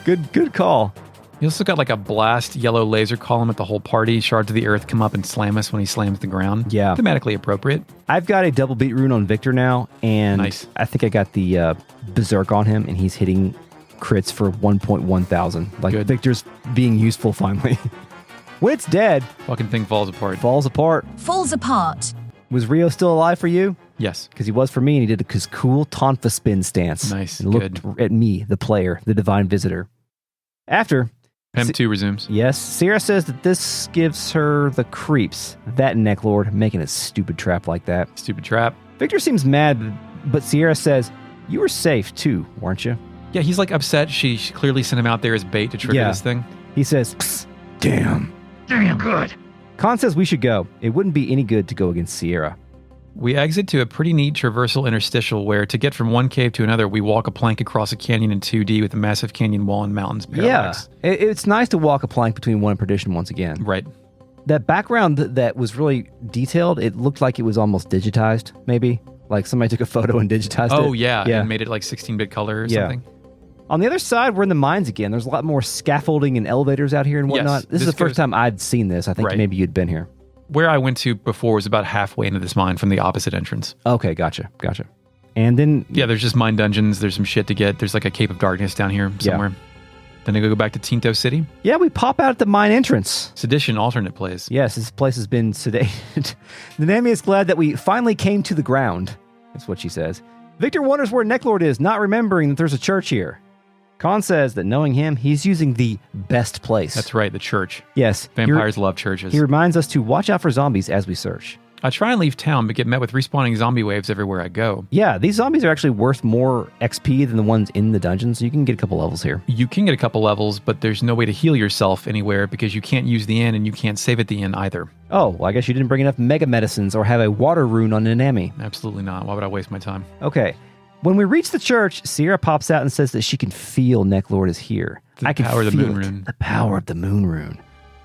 good call. He also got like a blast yellow laser column at the whole party. Shards of the earth come up and slam us when he slams the ground. Yeah. Thematically appropriate. I've got a double beat rune on Victor now, and nice. I think I got the Berserk on him, and he's hitting crits for 1.1 thousand. Like, good. Victor's being useful finally. When it's dead, fucking thing falls apart. Falls apart. Falls apart. Was Rio still alive for you? Yes. Because he was for me, and he did his cool Tonfa spin stance. Nice. And looked at me, the player, the divine visitor. After... PM2 resumes. Yes. Sierra says that this gives her the creeps. That Necklord making a stupid trap like that. Stupid trap. Victor seems mad, but Sierra says, you were safe too, weren't you? Yeah, he's like upset. She clearly sent him out there as bait to trigger this thing. He says, psst, damn good. Khan says we should go. It wouldn't be any good to go against Sierra. We exit to a pretty neat traversal interstitial where to get from one cave to another, we walk a plank across a canyon in 2D with a massive canyon wall and mountains parallax. Yeah, it's nice to walk a plank between one and perdition once again. Right. That background that was really detailed, it looked like it was almost digitized, maybe. Like somebody took a photo and digitized it. Oh, yeah, and made it like 16-bit color or something. On the other side, we're in the mines again. There's a lot more scaffolding and elevators out here and whatnot. Yes, this is the first time I'd seen this. I think maybe you'd been here. Where I went to before was about halfway into this mine from the opposite entrance. Okay, gotcha. And then... Yeah, there's just mine dungeons. There's some shit to get. There's like a Cape of Darkness down here somewhere. Yeah. Then I go back to Tinto City. Yeah, we pop out at the mine entrance. Sedition alternate plays. Yes, this place has been sedated. The Nami is glad that we finally came to the ground. That's what she says. Victor wonders where Necklord is, not remembering that there's a church here. Khan says that knowing him, he's using the best place. That's right, the church. Yes. Vampires love churches. He reminds us to watch out for zombies as we search. I try and leave town, but get met with respawning zombie waves everywhere I go. Yeah, these zombies are actually worth more XP than the ones in the dungeon, so you can get a couple levels here. You can get a couple levels, but there's no way to heal yourself anywhere because you can't use the inn and you can't save at the inn either. Oh, well, I guess you didn't bring enough mega medicines or have a water rune on Nanami. Absolutely not. Why would I waste my time? Okay. When we reach the church, Sierra pops out and says that she can feel Necklord is here. I can feel the moon rune. The power of the moon rune.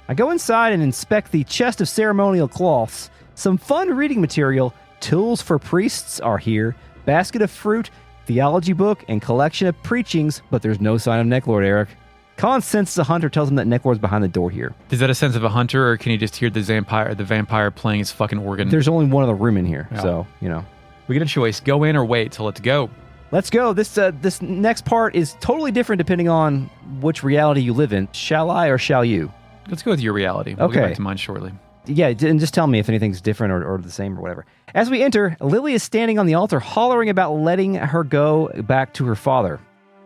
I go inside and inspect the chest of ceremonial cloths. Some fun reading material, tools for priests are here, basket of fruit, theology book, and collection of preachings, but there's no sign of Necklord, Eric. Khan senses a hunter, tells him that Necklord's behind the door here. Is that a sense of a hunter, or can you just hear the vampire playing his fucking organ? There's only one other room in here, so, you know. We get a choice, go in or wait, so let's go. Let's go. This next part is totally different depending on which reality you live in. Shall I or shall you? Let's go with your reality. We'll get back to mine shortly. Yeah, and just tell me if anything's different or the same or whatever. As we enter, Lily is standing on the altar hollering about letting her go back to her father.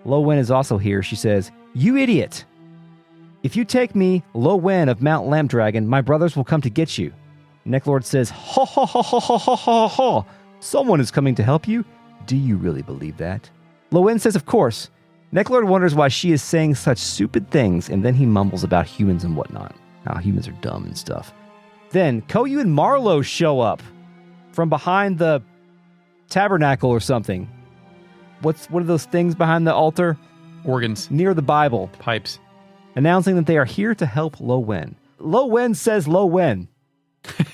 Lo Wen is also here. She says, "You idiot. If you take me, Lo Wen of Mount Lamp Dragon, my brothers will come to get you." Necklord says, "Ha ha ha ha ha ha ha ha. Someone is coming to help you. Do you really believe that?" Lo Wen says, "Of course." Necklord wonders why she is saying such stupid things, and then he mumbles about humans and whatnot. How humans are dumb and stuff. Then Koyu and Marlowe show up from behind the tabernacle or something. What are those things behind the altar? Organs. Near the Bible. Pipes. Announcing that they are here to help Lo Wen. Lo Wen says Lo Wen.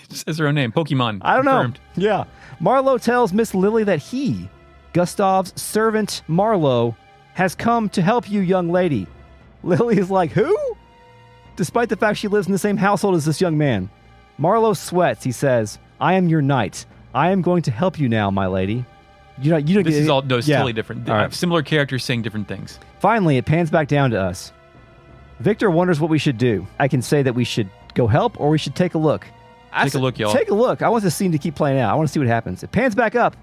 Says her own name. Pokemon. I don't Confirmed. know. Yeah. Marlowe tells Miss Lily that he, Gustav's servant Marlowe, has come to help you, young lady. Lily is like, who? Despite the fact she lives in the same household as this young man. Marlowe sweats. He says, "I am your knight. I am going to help you now, my lady." You don't this is all it's yeah. totally different. Right. Similar characters saying different things. Finally, it pans back down to us. Victor wonders what we should do. I can say that we should go help or we should take a look. Take a look, y'all. Take a look. I want this scene to keep playing out. I want to see what happens. It pans back up,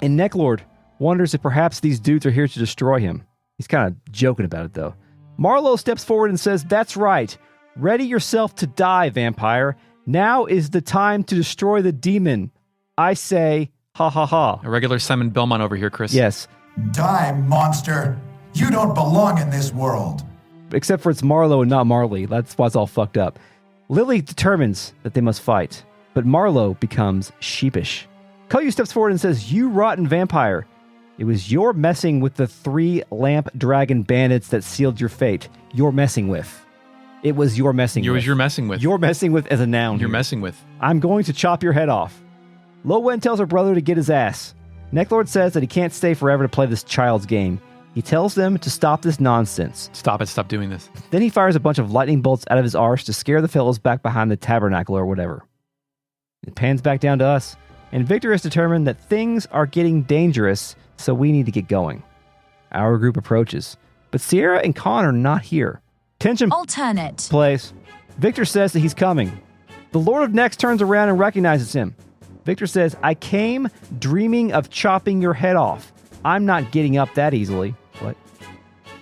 and Necklord wonders if perhaps these dudes are here to destroy him. He's kind of joking about it, though. Marlowe steps forward and says, "That's right. Ready yourself to die, vampire. Now is the time to destroy the demon. I say, ha ha ha." A regular Simon Belmont over here, Chris. Yes. "Die, monster. You don't belong in this world." Except for it's Marlowe and not Marley. That's why it's all fucked up. Lily determines that they must fight, but Marlowe becomes sheepish. Koyu steps forward and says, "You rotten vampire. It was your messing with the 3 lamp dragon bandits that sealed your fate. You're messing with. It was your messing with. You're messing with. You're messing with as a noun. You're messing with. I'm going to chop your head off." Lo Wen tells her brother to get his ass. Necklord says that he can't stay forever to play this child's game. He tells them to stop this nonsense. Stop it. Stop doing this. Then he fires a bunch of lightning bolts out of his arse to scare the fellows back behind the tabernacle or whatever. It pans back down to us, and Victor has determined that things are getting dangerous, so we need to get going. Our group approaches, but Sierra and Con are not here. Tension Alternate. plays. Victor says that he's coming. The Lord of Nex turns around and recognizes him. Victor says, I came dreaming of chopping your head off. I'm not getting up that easily. What?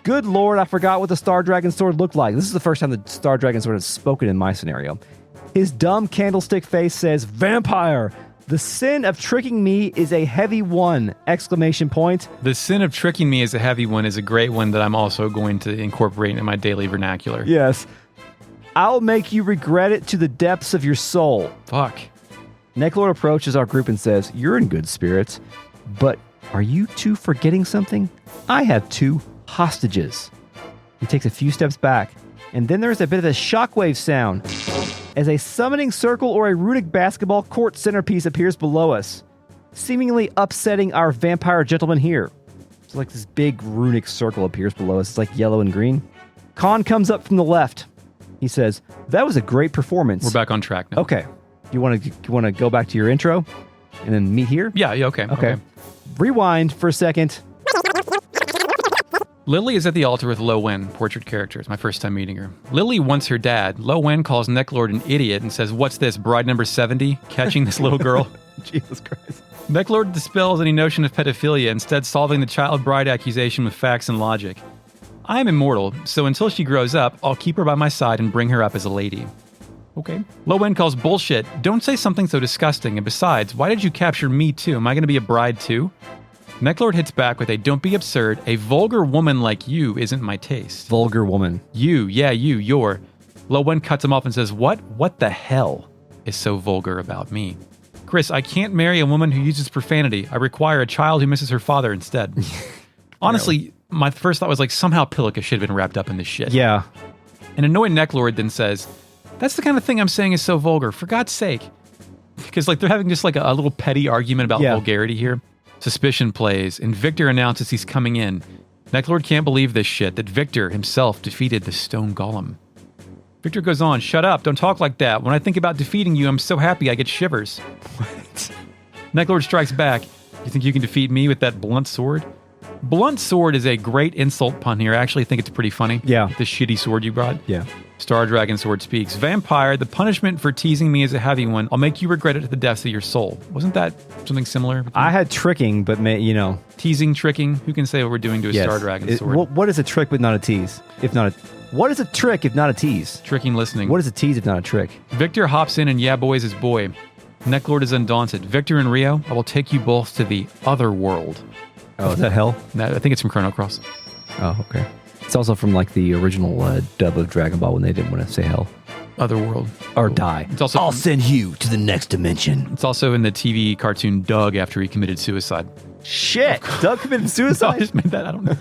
Good Lord, I forgot what the Star Dragon Sword looked like. This is the first time the Star Dragon Sword has spoken in my scenario. His dumb candlestick face says, Vampire! The sin of tricking me is a heavy one! Exclamation point. The sin of tricking me is a heavy one is a great one that I'm also going to incorporate in my daily vernacular. Yes. I'll make you regret it to the depths of your soul. Fuck. Neclord approaches our group and says, You're in good spirits, but are you two forgetting something? I have 2 hostages. He takes a few steps back, and then there's a bit of a shockwave sound as a summoning circle or a runic basketball court centerpiece appears below us, seemingly upsetting our vampire gentleman here. It's like this big runic circle appears below us. It's like yellow and green. Khan comes up from the left. He says, That was a great performance. We're back on track now. Okay. You want to go back to your intro and then meet here? Yeah, okay. Rewind for a second. Lily is at the altar with Lo Wen, portrait character. It's my first time meeting her. Lily wants her dad. Lo Wen calls Necklord an idiot and says, What's this, bride number 70? Catching this little girl? Jesus Christ. Necklord dispels any notion of pedophilia, instead solving the child bride accusation with facts and logic. I am immortal, so until she grows up, I'll keep her by my side and bring her up as a lady. Okay. Lo Wen calls bullshit. Don't say something so disgusting, and besides, why did you capture me too? Am I going to be a bride too? Necklord hits back with a don't be absurd. A vulgar woman like you isn't my taste. Vulgar woman. You're. Lo Wen cuts him off and says, What the hell is so vulgar about me? Chris, I can't marry a woman who uses profanity. I require a child who misses her father instead. Honestly, my first thought was like, somehow Pilica should have been wrapped up in this shit. Yeah. An annoyed Necklord then says, That's the kind of thing I'm saying is so vulgar. For God's sake. Because like they're having just like a little petty argument about vulgarity here. Suspicion plays, and Victor announces he's coming in. Necklord can't believe this shit, that Victor himself defeated the stone golem. Victor goes on, Shut up, don't talk like that. When I think about defeating you, I'm so happy I get shivers. What? Necklord strikes back. You think you can defeat me with that blunt sword? Blunt sword is a great insult pun here. I actually think it's pretty funny. Yeah. The shitty sword you brought. Yeah. Star Dragon Sword speaks. Vampire, the punishment for teasing me is a heavy one. I'll make you regret it to the depths of your soul. Wasn't that something similar? I had tricking, but Teasing, tricking. Who can say what we're doing to a Star Dragon Sword? What is a trick but not a tease? What is a trick if not a tease? Tricking listening. What is a tease if not a trick? Victor hops in and boys his boy. Necklord is undaunted. Victor and Rio, I will take you both to the other world. Oh, is that hell? I think it's from Chrono Cross. Oh, okay. It's also from like the original dub of Dragon Ball when they didn't want to say hell. Otherworld. Or die. It's also I'll send you to the next dimension. It's also in the TV cartoon Doug after he committed suicide. Shit! Doug committed suicide? I just made that, I don't know.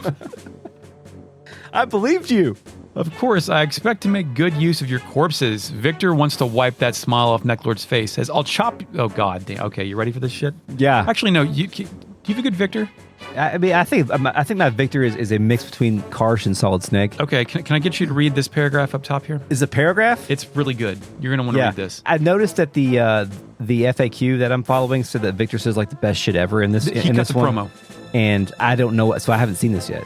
I believed you. Of course, I expect to make good use of your corpses. Victor wants to wipe that smile off Necklord's face. Says, I'll chop... Oh, God damn. Okay, you ready for this shit? Yeah. Actually, no. Do you have a good Victor? I mean, I think my Victor is a mix between Karsh and Solid Snake. Okay, can I get you to read this paragraph up top here? Is it a paragraph? It's really good. You're going to want to read this. I noticed that the FAQ that I'm following said that Victor says like the best shit ever in this. He cut the promo. And I don't know, so I haven't seen this yet.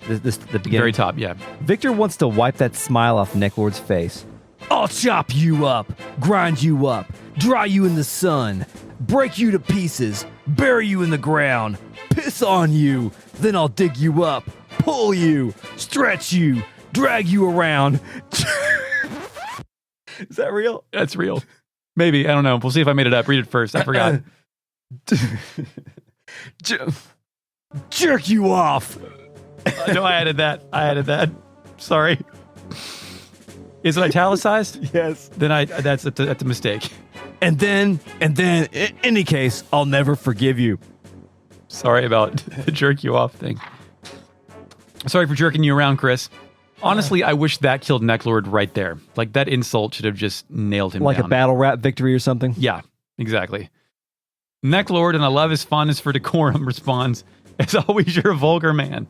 This the beginning. Very top, yeah. Victor wants to wipe that smile off Necklord's face. I'll chop you up, grind you up, dry you in the sun, break you to pieces, bury you in the ground, piss on you, then I'll dig you up, pull you, stretch you, drag you around. Is that real? That's real. Maybe. I don't know. We'll see if I made it up. Read it first. I forgot. Jerk you off. No, I added that. Sorry. Is it italicized? Yes. Then that's a mistake. And then, in any case, I'll never forgive you. Sorry about the jerk you off thing. Sorry for jerking you around, Chris. Honestly, I wish that killed Necklord right there. Like, that insult should have just nailed him like down. Like a battle rap victory or something? Yeah, exactly. Necklord, and I love his fondness for decorum, responds, As always, you're a vulgar man.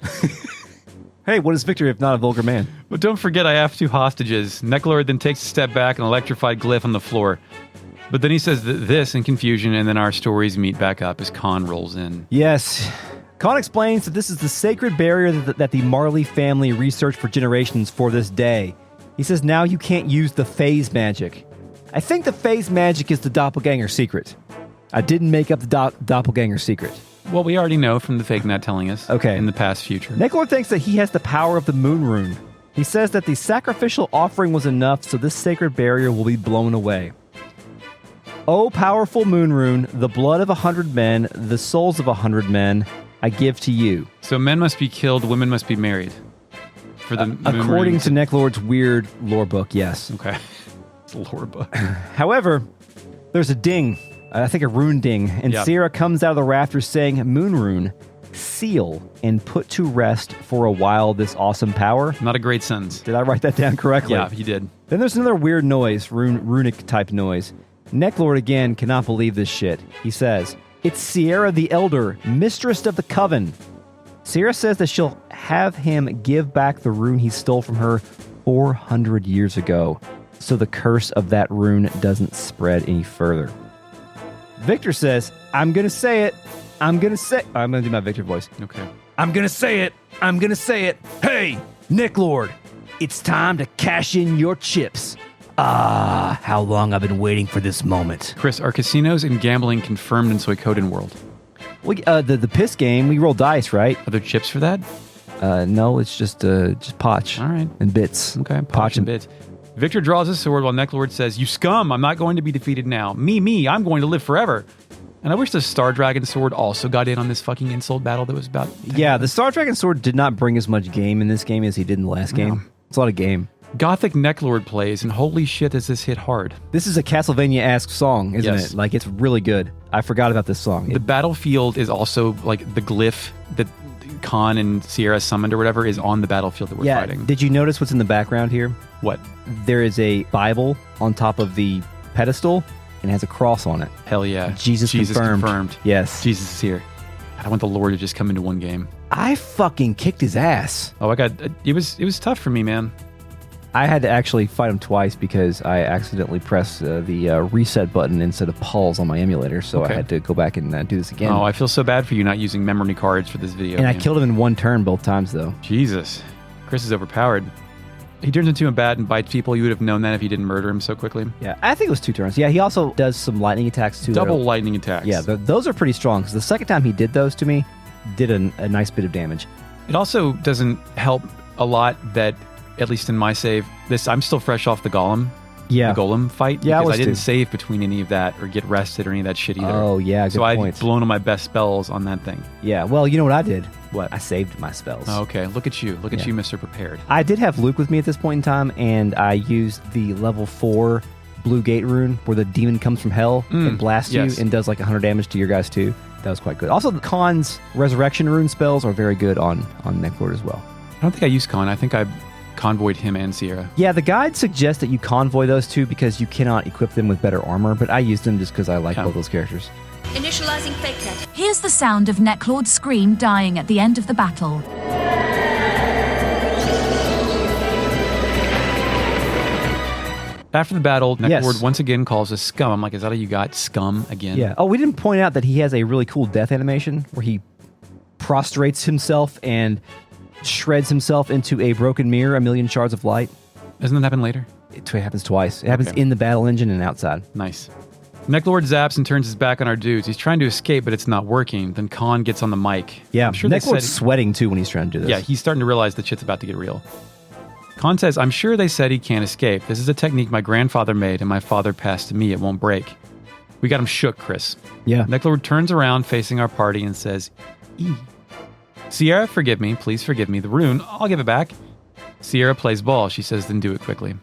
Hey, what is Victor if not a vulgar man? But don't forget I have 2 hostages. Necklord then takes a step back, an electrified glyph on the floor. But then he says this in confusion, and then our stories meet back up as Khan rolls in. Yes. Khan explains that this is the sacred barrier that the Marley family researched for generations for this day. He says now you can't use the phase magic. I think the phase magic is the doppelganger secret. I didn't make up the doppelganger secret. Well, we already know from the fake net telling us in the past future. Neclord thinks that he has the power of the moon rune. He says that the sacrificial offering was enough, so this sacred barrier will be blown away. O powerful moon rune, the blood of 100 men, the souls of 100 men, I give to you. So men must be killed, women must be married. For the according to Necklord's weird lore book, yes. Okay. It's a lore book. However, there's a ding. I think a rune ding. And Sierra comes out of the rafters saying, Moon rune, seal and put to rest for a while this awesome power. Not a great sentence. Did I write that down correctly? Yeah, you did. Then there's another weird noise, runic type noise. Necklord again cannot believe this shit. He says, it's Sierra the Elder, mistress of the coven. Sierra says that she'll have him give back the rune he stole from her 400 years ago, so the curse of that rune doesn't spread any further. Victor says, I'm going to say it. I'm going to do my Victor voice. Okay. I'm going to say it. I'm going to say it. Hey, Necklord, it's time to cash in your chips. Ah, how long I've been waiting for this moment. Chris, are casinos and gambling confirmed in Suikoden world? Well, the piss game, we roll dice, right? Are there chips for that? No, it's just potch. All right. And bits. Okay, potch and bits. Victor draws his sword while Necklord says, you scum, I'm not going to be defeated now. Me, I'm going to live forever. And I wish the Star Dragon sword also got in on this fucking insult battle that was about... Yeah, the Star Dragon sword did not bring as much game in this game as he did in the last game. It's a lot of game. Gothic Necklord plays, and holy shit does this hit hard. This is a Castlevania-esque song, isn't Yes. it? Like, it's really good. I forgot about this song. The battlefield is also, like, the glyph that Khan and Sierra summoned or whatever is on the battlefield that we're fighting. Did you notice what's in the background here? What? There is a Bible on top of the pedestal, and it has a cross on it. Hell yeah. Jesus confirmed. Yes. Jesus is here. I want the Lord to just come into one game. I fucking kicked his ass. Oh, it was tough for me, man. I had to actually fight him twice because I accidentally pressed the reset button instead of pause on my emulator, so I had to go back and do this again. Oh, I feel so bad for you not using memory cards for this video. And I killed him in one turn both times, though. Jesus. Chris is overpowered. He turns into a bat and bites people. You would have known that if you didn't murder him so quickly. Yeah, I think it was 2 turns. Yeah, he also does some lightning attacks, too. Double lightning attacks. Yeah, those are pretty strong, because the second time he did those to me, did a nice bit of damage. It also doesn't help a lot that, at least in my save, I'm still fresh off the golem. Yeah. The golem fight. Yeah, because I didn't save between any of that or get rested or any of that shit either. Oh, yeah, good point. So I'd blown on my best spells on that thing. Yeah, well, you know what I did? What? I saved my spells. Oh, okay, look at you. Look at you, Mr. Prepared. I did have Luke with me at this point in time, and I used the level 4 Blue Gate rune where the demon comes from hell and blasts you and does like 100 damage to your guys too. That was quite good. Also, the Khan's resurrection rune spells are very good on Necklord as well. I don't think I used Khan. I think I convoyed him and Sierra. Yeah, the guide suggests that you convoy those two because you cannot equip them with better armor, but I used them just because I like both those characters. Initializing fake net. Here's the sound of Necklord's scream dying at the end of the battle. After the battle, Necklord once again calls us scum. I'm like, is that how you got scum again? Yeah. Oh, we didn't point out that he has a really cool death animation where he prostrates himself and shreds himself into a broken mirror, a million shards of light. Doesn't that happen later? It happens twice. It happens in the battle engine and outside. Nice. Necklord zaps and turns his back on our dudes. He's trying to escape, but it's not working. Then Khan gets on the mic. Yeah, I'm sure Necklord's sweating too when he's trying to do this. Yeah, he's starting to realize that shit's about to get real. Khan says, I'm sure they said he can't escape. This is a technique my grandfather made and my father passed to me. It won't break. We got him shook, Chris. Yeah. Necklord turns around facing our party and says, E. Sierra, forgive me. Please forgive me. The rune, I'll give it back. Sierra plays ball. She says, then do it quickly.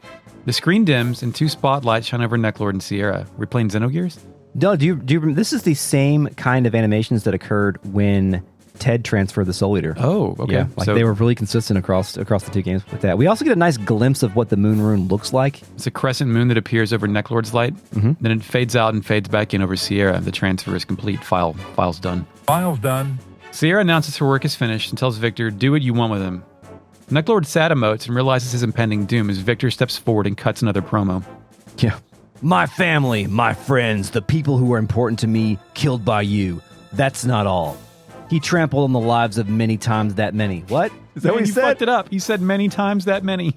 The screen dims and 2 spotlights shine over Necklord and Sierra. We're playing Xenogears? No, do you remember? This is the same kind of animations that occurred when Ted transferred the Soul Eater. Oh, okay. Yeah, like they were really consistent across the 2 games with that. We also get a nice glimpse of what the moon rune looks like. It's a crescent moon that appears over Necklord's light. Then it fades out and fades back in over Sierra. The transfer is complete. File's done. File's done. Sierra announces her work is finished and tells Victor, do what you want with him. Necklord sad emotes and realizes his impending doom as Victor steps forward and cuts another promo. Yeah. My family, my friends, the people who are important to me, killed by you. That's not all. He trampled on the lives of many times that many. What? Is that what he said? Fucked it up. He said many times that many.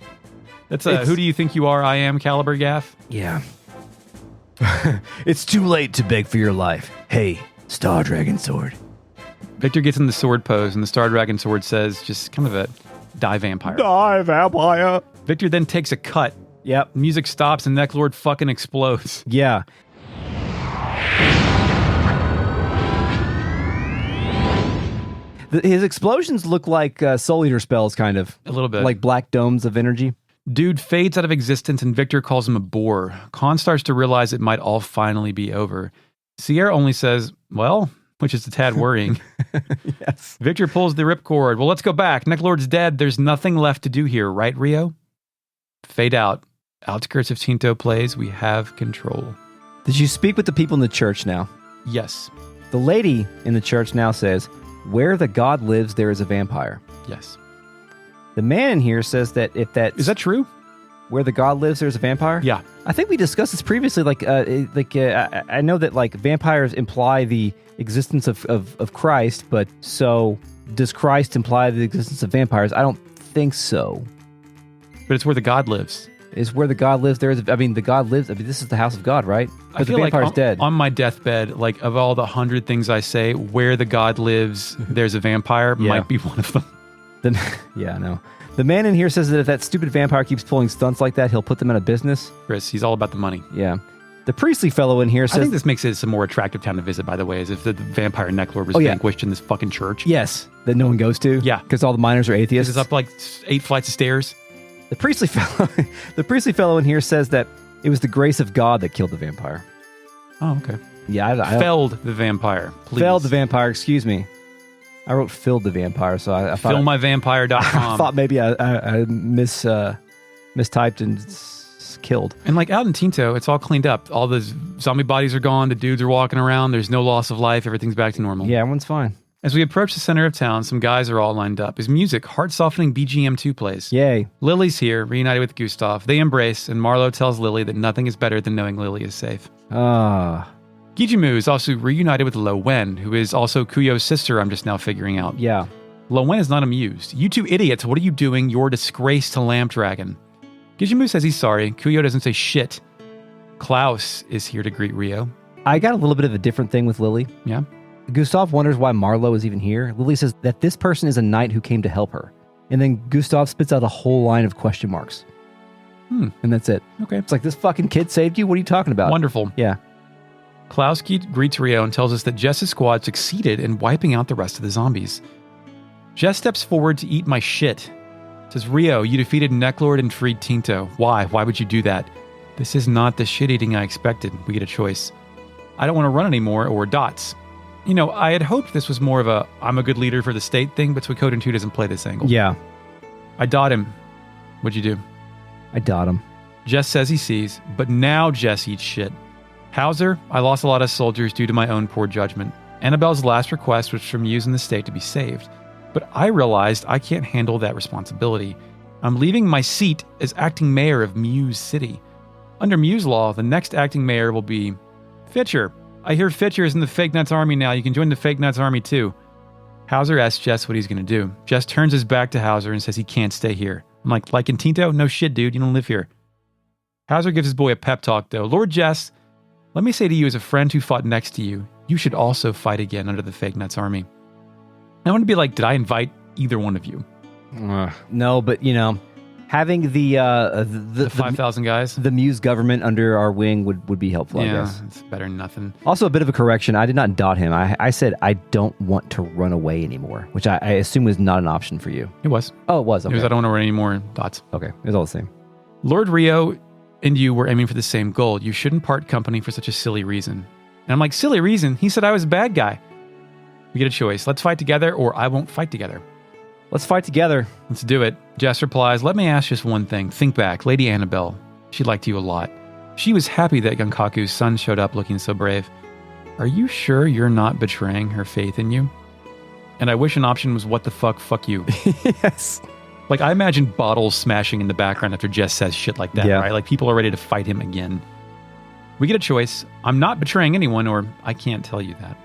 That's who do you think you are, I am caliber gaff? Yeah. It's too late to beg for your life. Hey, Star Dragon Sword. Victor gets in the sword pose, and the Star Dragon Sword says, just kind of a die vampire. Die vampire. Victor then takes a cut. Yep. Music stops, and Necklord fucking explodes. Yeah. His explosions look like Soul Eater spells, kind of. A little bit. Like black domes of energy. Dude fades out of existence, and Victor calls him a bore. Khan starts to realize it might all finally be over. Sierra only says, well, which is a tad worrying. Yes. Victor pulls the ripcord. Well, let's go back. Necklord's dead. There's nothing left to do here, right, Rio? Fade out. Outskirts of Tinto plays. We have control. Did you speak with the people in the church now? Yes. The lady in the church now says, where the god lives, there is a vampire. Yes. The man in here says that if that's... Is that true? Where the god lives, there's a vampire? Yeah. I think we discussed this previously. I know that like vampires imply the existence of Christ, but so does Christ imply the existence of vampires? I don't think so. But it's where the god lives. Is where the god lives. There is. I mean, the god lives. I mean, this is the house of God, right? But I feel the vampire's like dead. On my deathbed, like of all the 100 things I say, where the god lives, there's a vampire might be one of them. Yeah, I know. The man in here says that if that stupid vampire keeps pulling stunts like that, he'll put them out of business. Chris, he's all about the money. Yeah. The priestly fellow in here says... I think this makes it some more attractive town to visit, by the way, as if the vampire Necklord was vanquished in this fucking church. Yes. That no one goes to? Yeah. Because all the miners are atheists? It's up like 8 flights of stairs. The priestly fellow in here says that it was the grace of God that killed the vampire. Oh, okay. Yeah, I felled the vampire, please. Felled the vampire, excuse me. I wrote filled the vampire, so I thought... Fillmyvampire.com. I thought maybe I mistyped and killed. And like out in Tinto, it's all cleaned up. All the zombie bodies are gone. The dudes are walking around. There's no loss of life. Everything's back to normal. Yeah, everyone's fine. As we approach the center of town, some guys are all lined up. His music, heart-softening BGM2 plays. Yay. Lily's here, reunited with Gustav. They embrace, and Marlowe tells Lily that nothing is better than knowing Lily is safe. Gijimu is also reunited with Lo Wen, who is also Kuyo's sister, I'm just now figuring out. Yeah. Lo Wen is not amused. You two idiots, what are you doing? You're a disgrace to Lamp Dragon. Gijimu says he's sorry. Kuyo doesn't say shit. Klaus is here to greet Rio. I got a little bit of a different thing with Lily. Yeah? Gustav wonders why Marlowe is even here. Lily says that this person is a knight who came to help her. And then Gustav spits out a whole line of question marks. And that's it. Okay. It's like, this fucking kid saved you? What are you talking about? Wonderful. Yeah. Klaus greets Rio and tells us that Jess's squad succeeded in wiping out the rest of the zombies. Jess steps forward to eat my shit. Says, Rio, you defeated Necklord and freed Tinto. Why? Why would you do that? This is not the shit eating I expected. We get a choice. I don't want to run anymore, or dots. You know, I had hoped this was more of a I'm a good leader for the state thing, but Suikoden 2 doesn't play this angle. Yeah. I dot him. What'd you do? I dot him. Jess says he sees, but now Jess eats shit. Hauser, I lost a lot of soldiers due to my own poor judgment. Annabelle's last request was for Muse and the state to be saved, but I realized I can't handle that responsibility. I'm leaving my seat as acting mayor of Muse City. Under Muse law, the next acting mayor will be Fitcher. I hear Fitcher is in the Fake Nuts army now. You can join the Fake Nuts army too. Hauser asks Jess what he's going to do. Jess turns his back to Hauser and says he can't stay here. I'm like in Tinto? No shit, dude. You don't live here. Hauser gives his boy a pep talk, though. Lord Jess, let me say to you as a friend who fought next to you, you should also fight again under the Fake Nuts army. I want to be like, did I invite either one of you? No, but you know, having the 5,000 guys, the Muse government under our wing would be helpful. Yeah, I guess it's better than nothing. Also, a bit of a correction. I did not dot him. I said I don't want to run away anymore, which I assume was not an option for you. It was. Oh, it was. Okay. It was. I don't want to run any more dots. Okay, it was all the same. Lord Rio and you were aiming for the same goal. You shouldn't part company for such a silly reason. And I'm like, silly reason? He said I was a bad guy. We get a choice. Let's fight together, or I won't fight together. Let's fight together. Let's do it. Jess replies, let me ask just one thing. Think back. Lady Annabelle, she liked you a lot. She was happy that Gankaku's son showed up looking so brave. Are you sure you're not betraying her faith in you? And I wish an option was what the fuck you. Yes. Like, I imagine bottles smashing in the background after Jess says shit like that, Yeah. right? Like, people are ready to fight him again. We get a choice. I'm not betraying anyone, or I can't tell you that.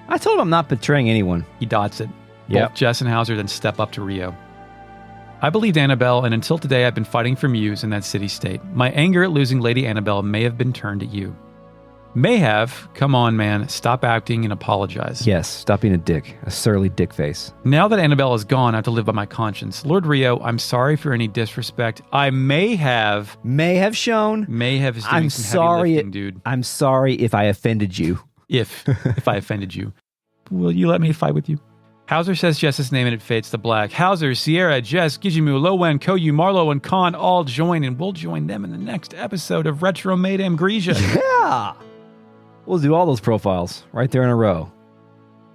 I told him I'm not betraying anyone. He dots it. Yep. Both Jess and Hauser then step up to Rio. I believed Annabelle, and until today I've been fighting for Muse in that city-state. My anger at losing Lady Annabelle may have been turned at you. May have. Come on, man. Stop acting and apologize. Yes, stop being a dick. A surly dick face. Now that Annabelle is gone, I have to live by my conscience. Lord Rio, I'm sorry for any disrespect. I may have shown. May have is doing I'm some sorry, heavy lifting, dude. I'm sorry if I offended you. If I offended you. Will you let me fight with you? Hauser says Jess's name and it fades to black. Hauser, Sierra, Jess, Gijimu, Lowen, Koyu, Marlo, and Khan all join, and we'll join them in the next episode of Retro Made Amgresia. Yeah! We'll do all those profiles right there in a row.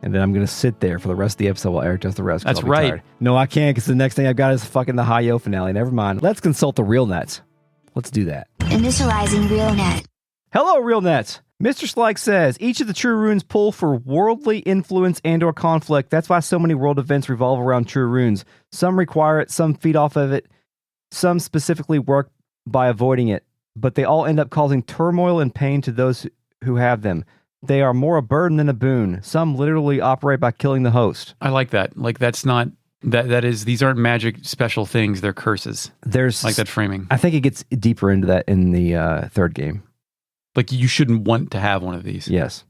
And then I'm going to sit there for the rest of the episode while Eric does the rest. That's I'll be right. tired. No, I can't, because the next thing I've got is fucking the Hi-Yo finale. Never mind. Let's consult the RealNet. Let's do that. Initializing RealNet. Hello, RealNet. Mr. Slike says, each of the true runes pull for worldly influence and or conflict. That's why so many world events revolve around true runes. Some require it, some feed off of it, some specifically work by avoiding it, but they all end up causing turmoil and pain to those who have them. They are more a burden than a boon. Some literally operate by killing the host. I like that. Like, that's not... That is, these aren't magic special things. They're curses. There's like that framing. I think it gets deeper into that in the third game. Like, you shouldn't want to have one of these. Yes.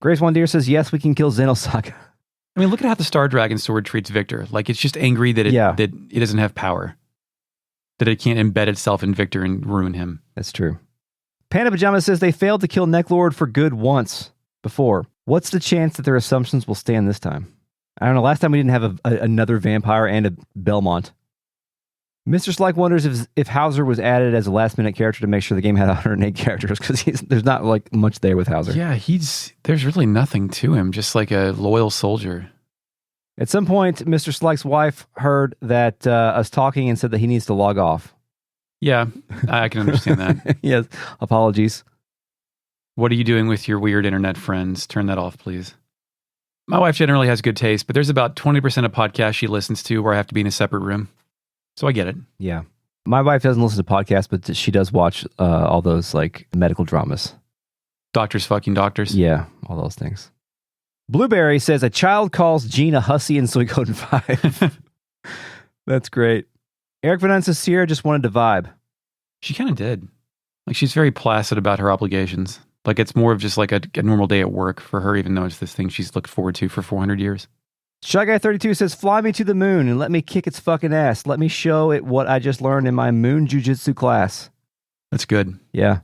Grace One Deer says, yes, we can kill Xenosaga. I mean, look at how the Star Dragon sword treats Victor. Like, it's just angry that that it doesn't have power. That it can't embed itself in Victor and ruin him. That's true. Panda Pajama says they failed to kill Necklord for good once before. What's the chance that their assumptions will stand this time? I don't know. Last time we didn't have another vampire and a Belmont. Mr. Slike wonders if Hauser was added as a last-minute character to make sure the game had 108 characters, because there's not like much there with Hauser. Yeah, there's really nothing to him, just like a loyal soldier. At some point, Mr. Slike's wife heard that us talking and said that he needs to log off. Yeah, I can understand that. Yes, apologies. What are you doing with your weird internet friends? Turn that off, please. My wife generally has good taste, but there's about 20% of podcasts she listens to where I have to be in a separate room. So I get it. Yeah. My wife doesn't listen to podcasts, but she does watch all those like medical dramas. Doctors fucking doctors. Yeah, all those things. Blueberry says a child calls Gene a hussy in Suikoden 5. That's great. Eric Van says Sierra just wanted to vibe. She kind of did. Like, she's very placid about her obligations. Like, it's more of just like a normal day at work for her, even though it's this thing she's looked forward to for 400 years. Shy Guy 32 says, fly me to the moon and let me kick its fucking ass. Let me show it what I just learned in my moon jujitsu class. That's good. Yeah.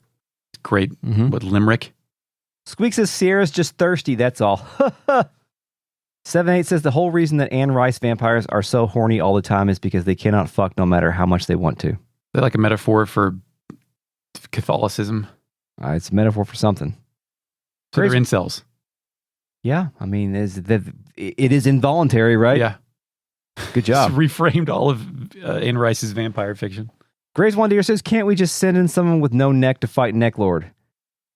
Great. What, limerick? Squeak says, Sierra's just thirsty, that's all. 7-8 says, the whole reason that Anne Rice vampires are so horny all the time is because they cannot fuck no matter how much they want to. They're like a metaphor for Catholicism. It's a metaphor for something. So they're incels. Yeah, I mean, it is involuntary, right? Yeah. Good job. It's reframed all of Anne Rice's vampire fiction. Grace One Deer says, can't we just send in someone with no neck to fight Necklord?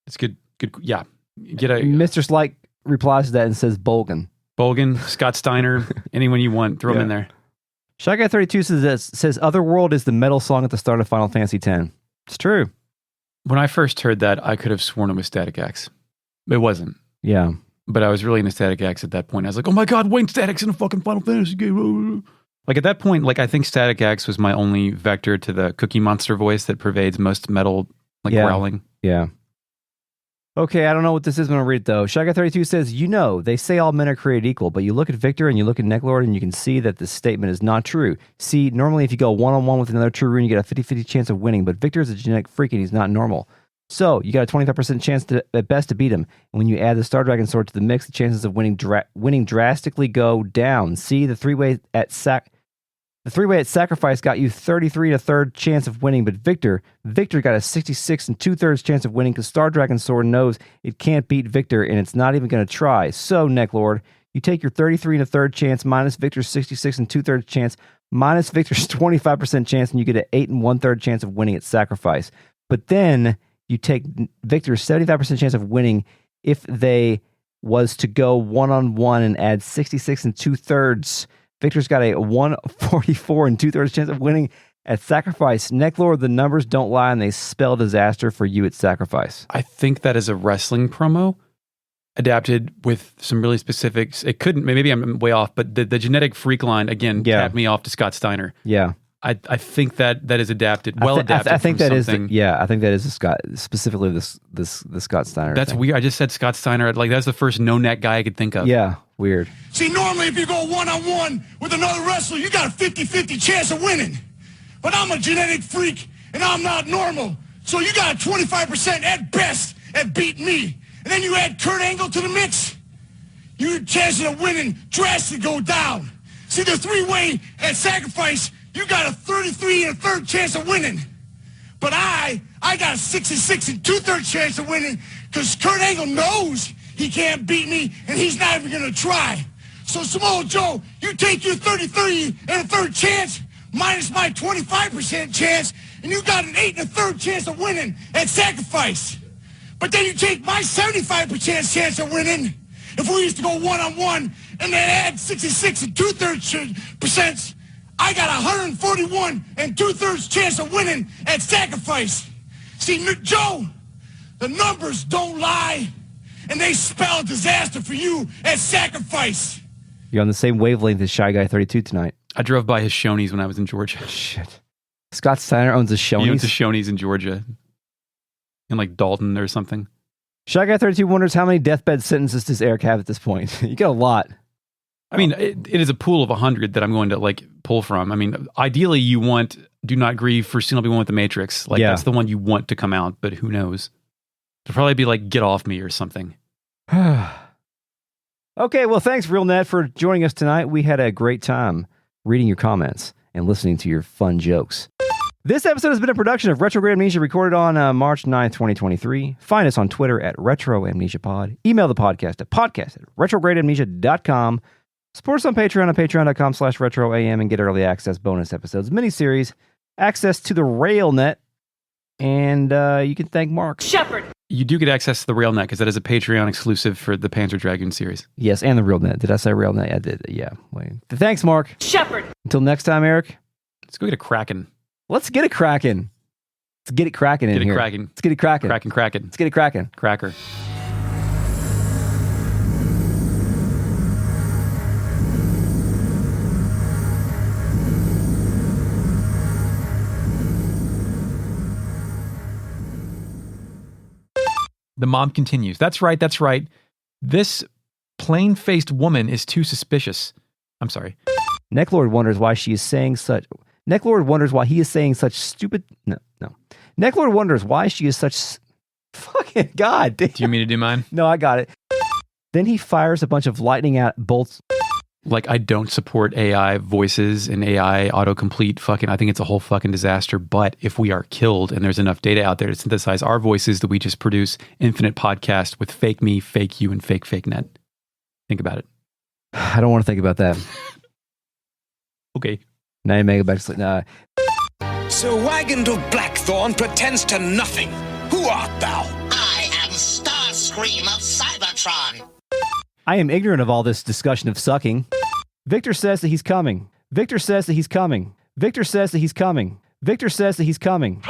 It's good. Good. Yeah. Mr. Slike replies to that and says, Bolgan. Bolgan, Scott Steiner, anyone you want, throw them in there. Shy Guy 32 says, Otherworld is the metal song at the start of Final Fantasy X. It's true. When I first heard that, I could have sworn it was Static X. It wasn't. Yeah. But I was really into Static X at that point. I was like, oh my God, Wayne Static's in a fucking Final Fantasy game. Like, at that point, like, I think Static X was my only vector to the Cookie Monster voice that pervades most metal, growling. Yeah. Okay, I don't know what this is. I'm going to read it, though. Shy Guy 32 says, they say all men are created equal, but you look at Victor and you look at Necklord and you can see that this statement is not true. See, normally if you go one-on-one with another true rune, you get a 50-50 chance of winning, but Victor is a genetic freak and he's not normal. So, you got a 25% chance at best to beat him. And when you add the Star Dragon sword to the mix, the chances of winning drastically go down. See, the three-way at sacrifice got you 33 1/3 chance of winning, but Victor got a 66 2/3 chance of winning because Star Dragon sword knows it can't beat Victor and it's not even going to try. So, Necklord, you take your 33 1/3 chance minus Victor's 66 2/3 chance minus Victor's 25% chance, and you get an 8 1/3 chance of winning at sacrifice. But then you take Victor's 75% chance of winning if they was to go 1-on-1 and add 66 2/3. Victor's got a 144 2/3 chance of winning at Sacrifice. Necklord, the numbers don't lie and they spell disaster for you at Sacrifice. I think that is a wrestling promo adapted with some really specifics. It couldn't, maybe I'm way off, but the genetic freak line, again, tapped me off to Scott Steiner. Yeah. I think that is adapted, adapted. I think that something. I think that is a Scott, specifically the Scott Steiner. That's thing. weird. I just said Scott Steiner. Like, that's the first no-neck guy I could think of. Yeah, weird. See, normally if you go 1-on-1 with another wrestler, you got a 50-50 chance of winning. But I'm a genetic freak, and I'm not normal. So you got a 25% at best at beating me. And then you add Kurt Angle to the mix, your chances of winning drastically go down. See, the three-way at Sacrifice, you got a 33 1/3 chance of winning. But I got a 66 2/3 chance of winning because Kurt Angle knows he can't beat me, and he's not even going to try. So, Samoa Joe, you take your 33 1/3 chance minus my 25% chance, and you got an 8 1/3 chance of winning at Sacrifice. But then you take my 75% chance of winning, if we used to go 1-on-1, and then add 66 2/3%, I got 141 2/3 chance of winning at Sacrifice. See, Joe, the numbers don't lie, and they spell disaster for you at Sacrifice. You're on the same wavelength as Shy Guy 32 tonight. I drove by his Shoney's when I was in Georgia. Shit. Scott Steiner owns a Shoney's? He owns a Shoney's in Georgia. In like Dalton or something. Shy Guy 32 wonders how many deathbed sentences does Eric have at this point? You got a lot. I mean, it is a pool of 100 that I'm going to like pull from. I mean, ideally you want Do Not Grieve for Soon I'll Be One with the Matrix. Like that's the one you want to come out, but who knows? It'll probably be like Get Off Me or something. Okay, well, thanks, RealNet, for joining us tonight. We had a great time reading your comments and listening to your fun jokes. This episode has been a production of Retrograde Amnesia, recorded on March 9th, 2023. Find us on Twitter at RetroAmnesiaPod. Email the podcast at podcast@retrogradeamnesia.com. Support us on Patreon at patreon.com/retroam and get early access, bonus episodes, miniseries, access to the RailNet, and you can thank Mark. Shepard. You do get access to the RailNet because that is a Patreon exclusive for the Panzer Dragoon series. Yes, and the RealNet. Did I say RailNet? I did. Yeah. Wait. Thanks, Mark. Shepard. Until next time, Eric. Let's go get a Kraken. Let's get it cracking. Let's get it cracking in here. Cracking. Let's get it cracking. Kraken. Let's get it cracking. Cracker. The mom continues. That's right. This plain-faced woman is too suspicious. I'm sorry. Necklord wonders why he is saying such stupid... No. Necklord wonders why she is such... Fucking God damn. Do you mean to do mine? No, I got it. Then he fires a bunch of lightning out bolts. Like, I don't support AI voices and AI autocomplete fucking, I think it's a whole fucking disaster. But if we are killed and there's enough data out there to synthesize our voices, that we just produce infinite podcast with fake me, fake you, and fake net. Think about it. I don't want to think about that. Okay. 90 megabytes. Nah. Sir Wagandle Blackthorn pretends to nothing. Who art thou? I am Starscream of Cybertron. I am ignorant of all this discussion of sucking. Victor says that he's coming. Victor says that he's coming. Victor says that he's coming. Victor says that he's coming.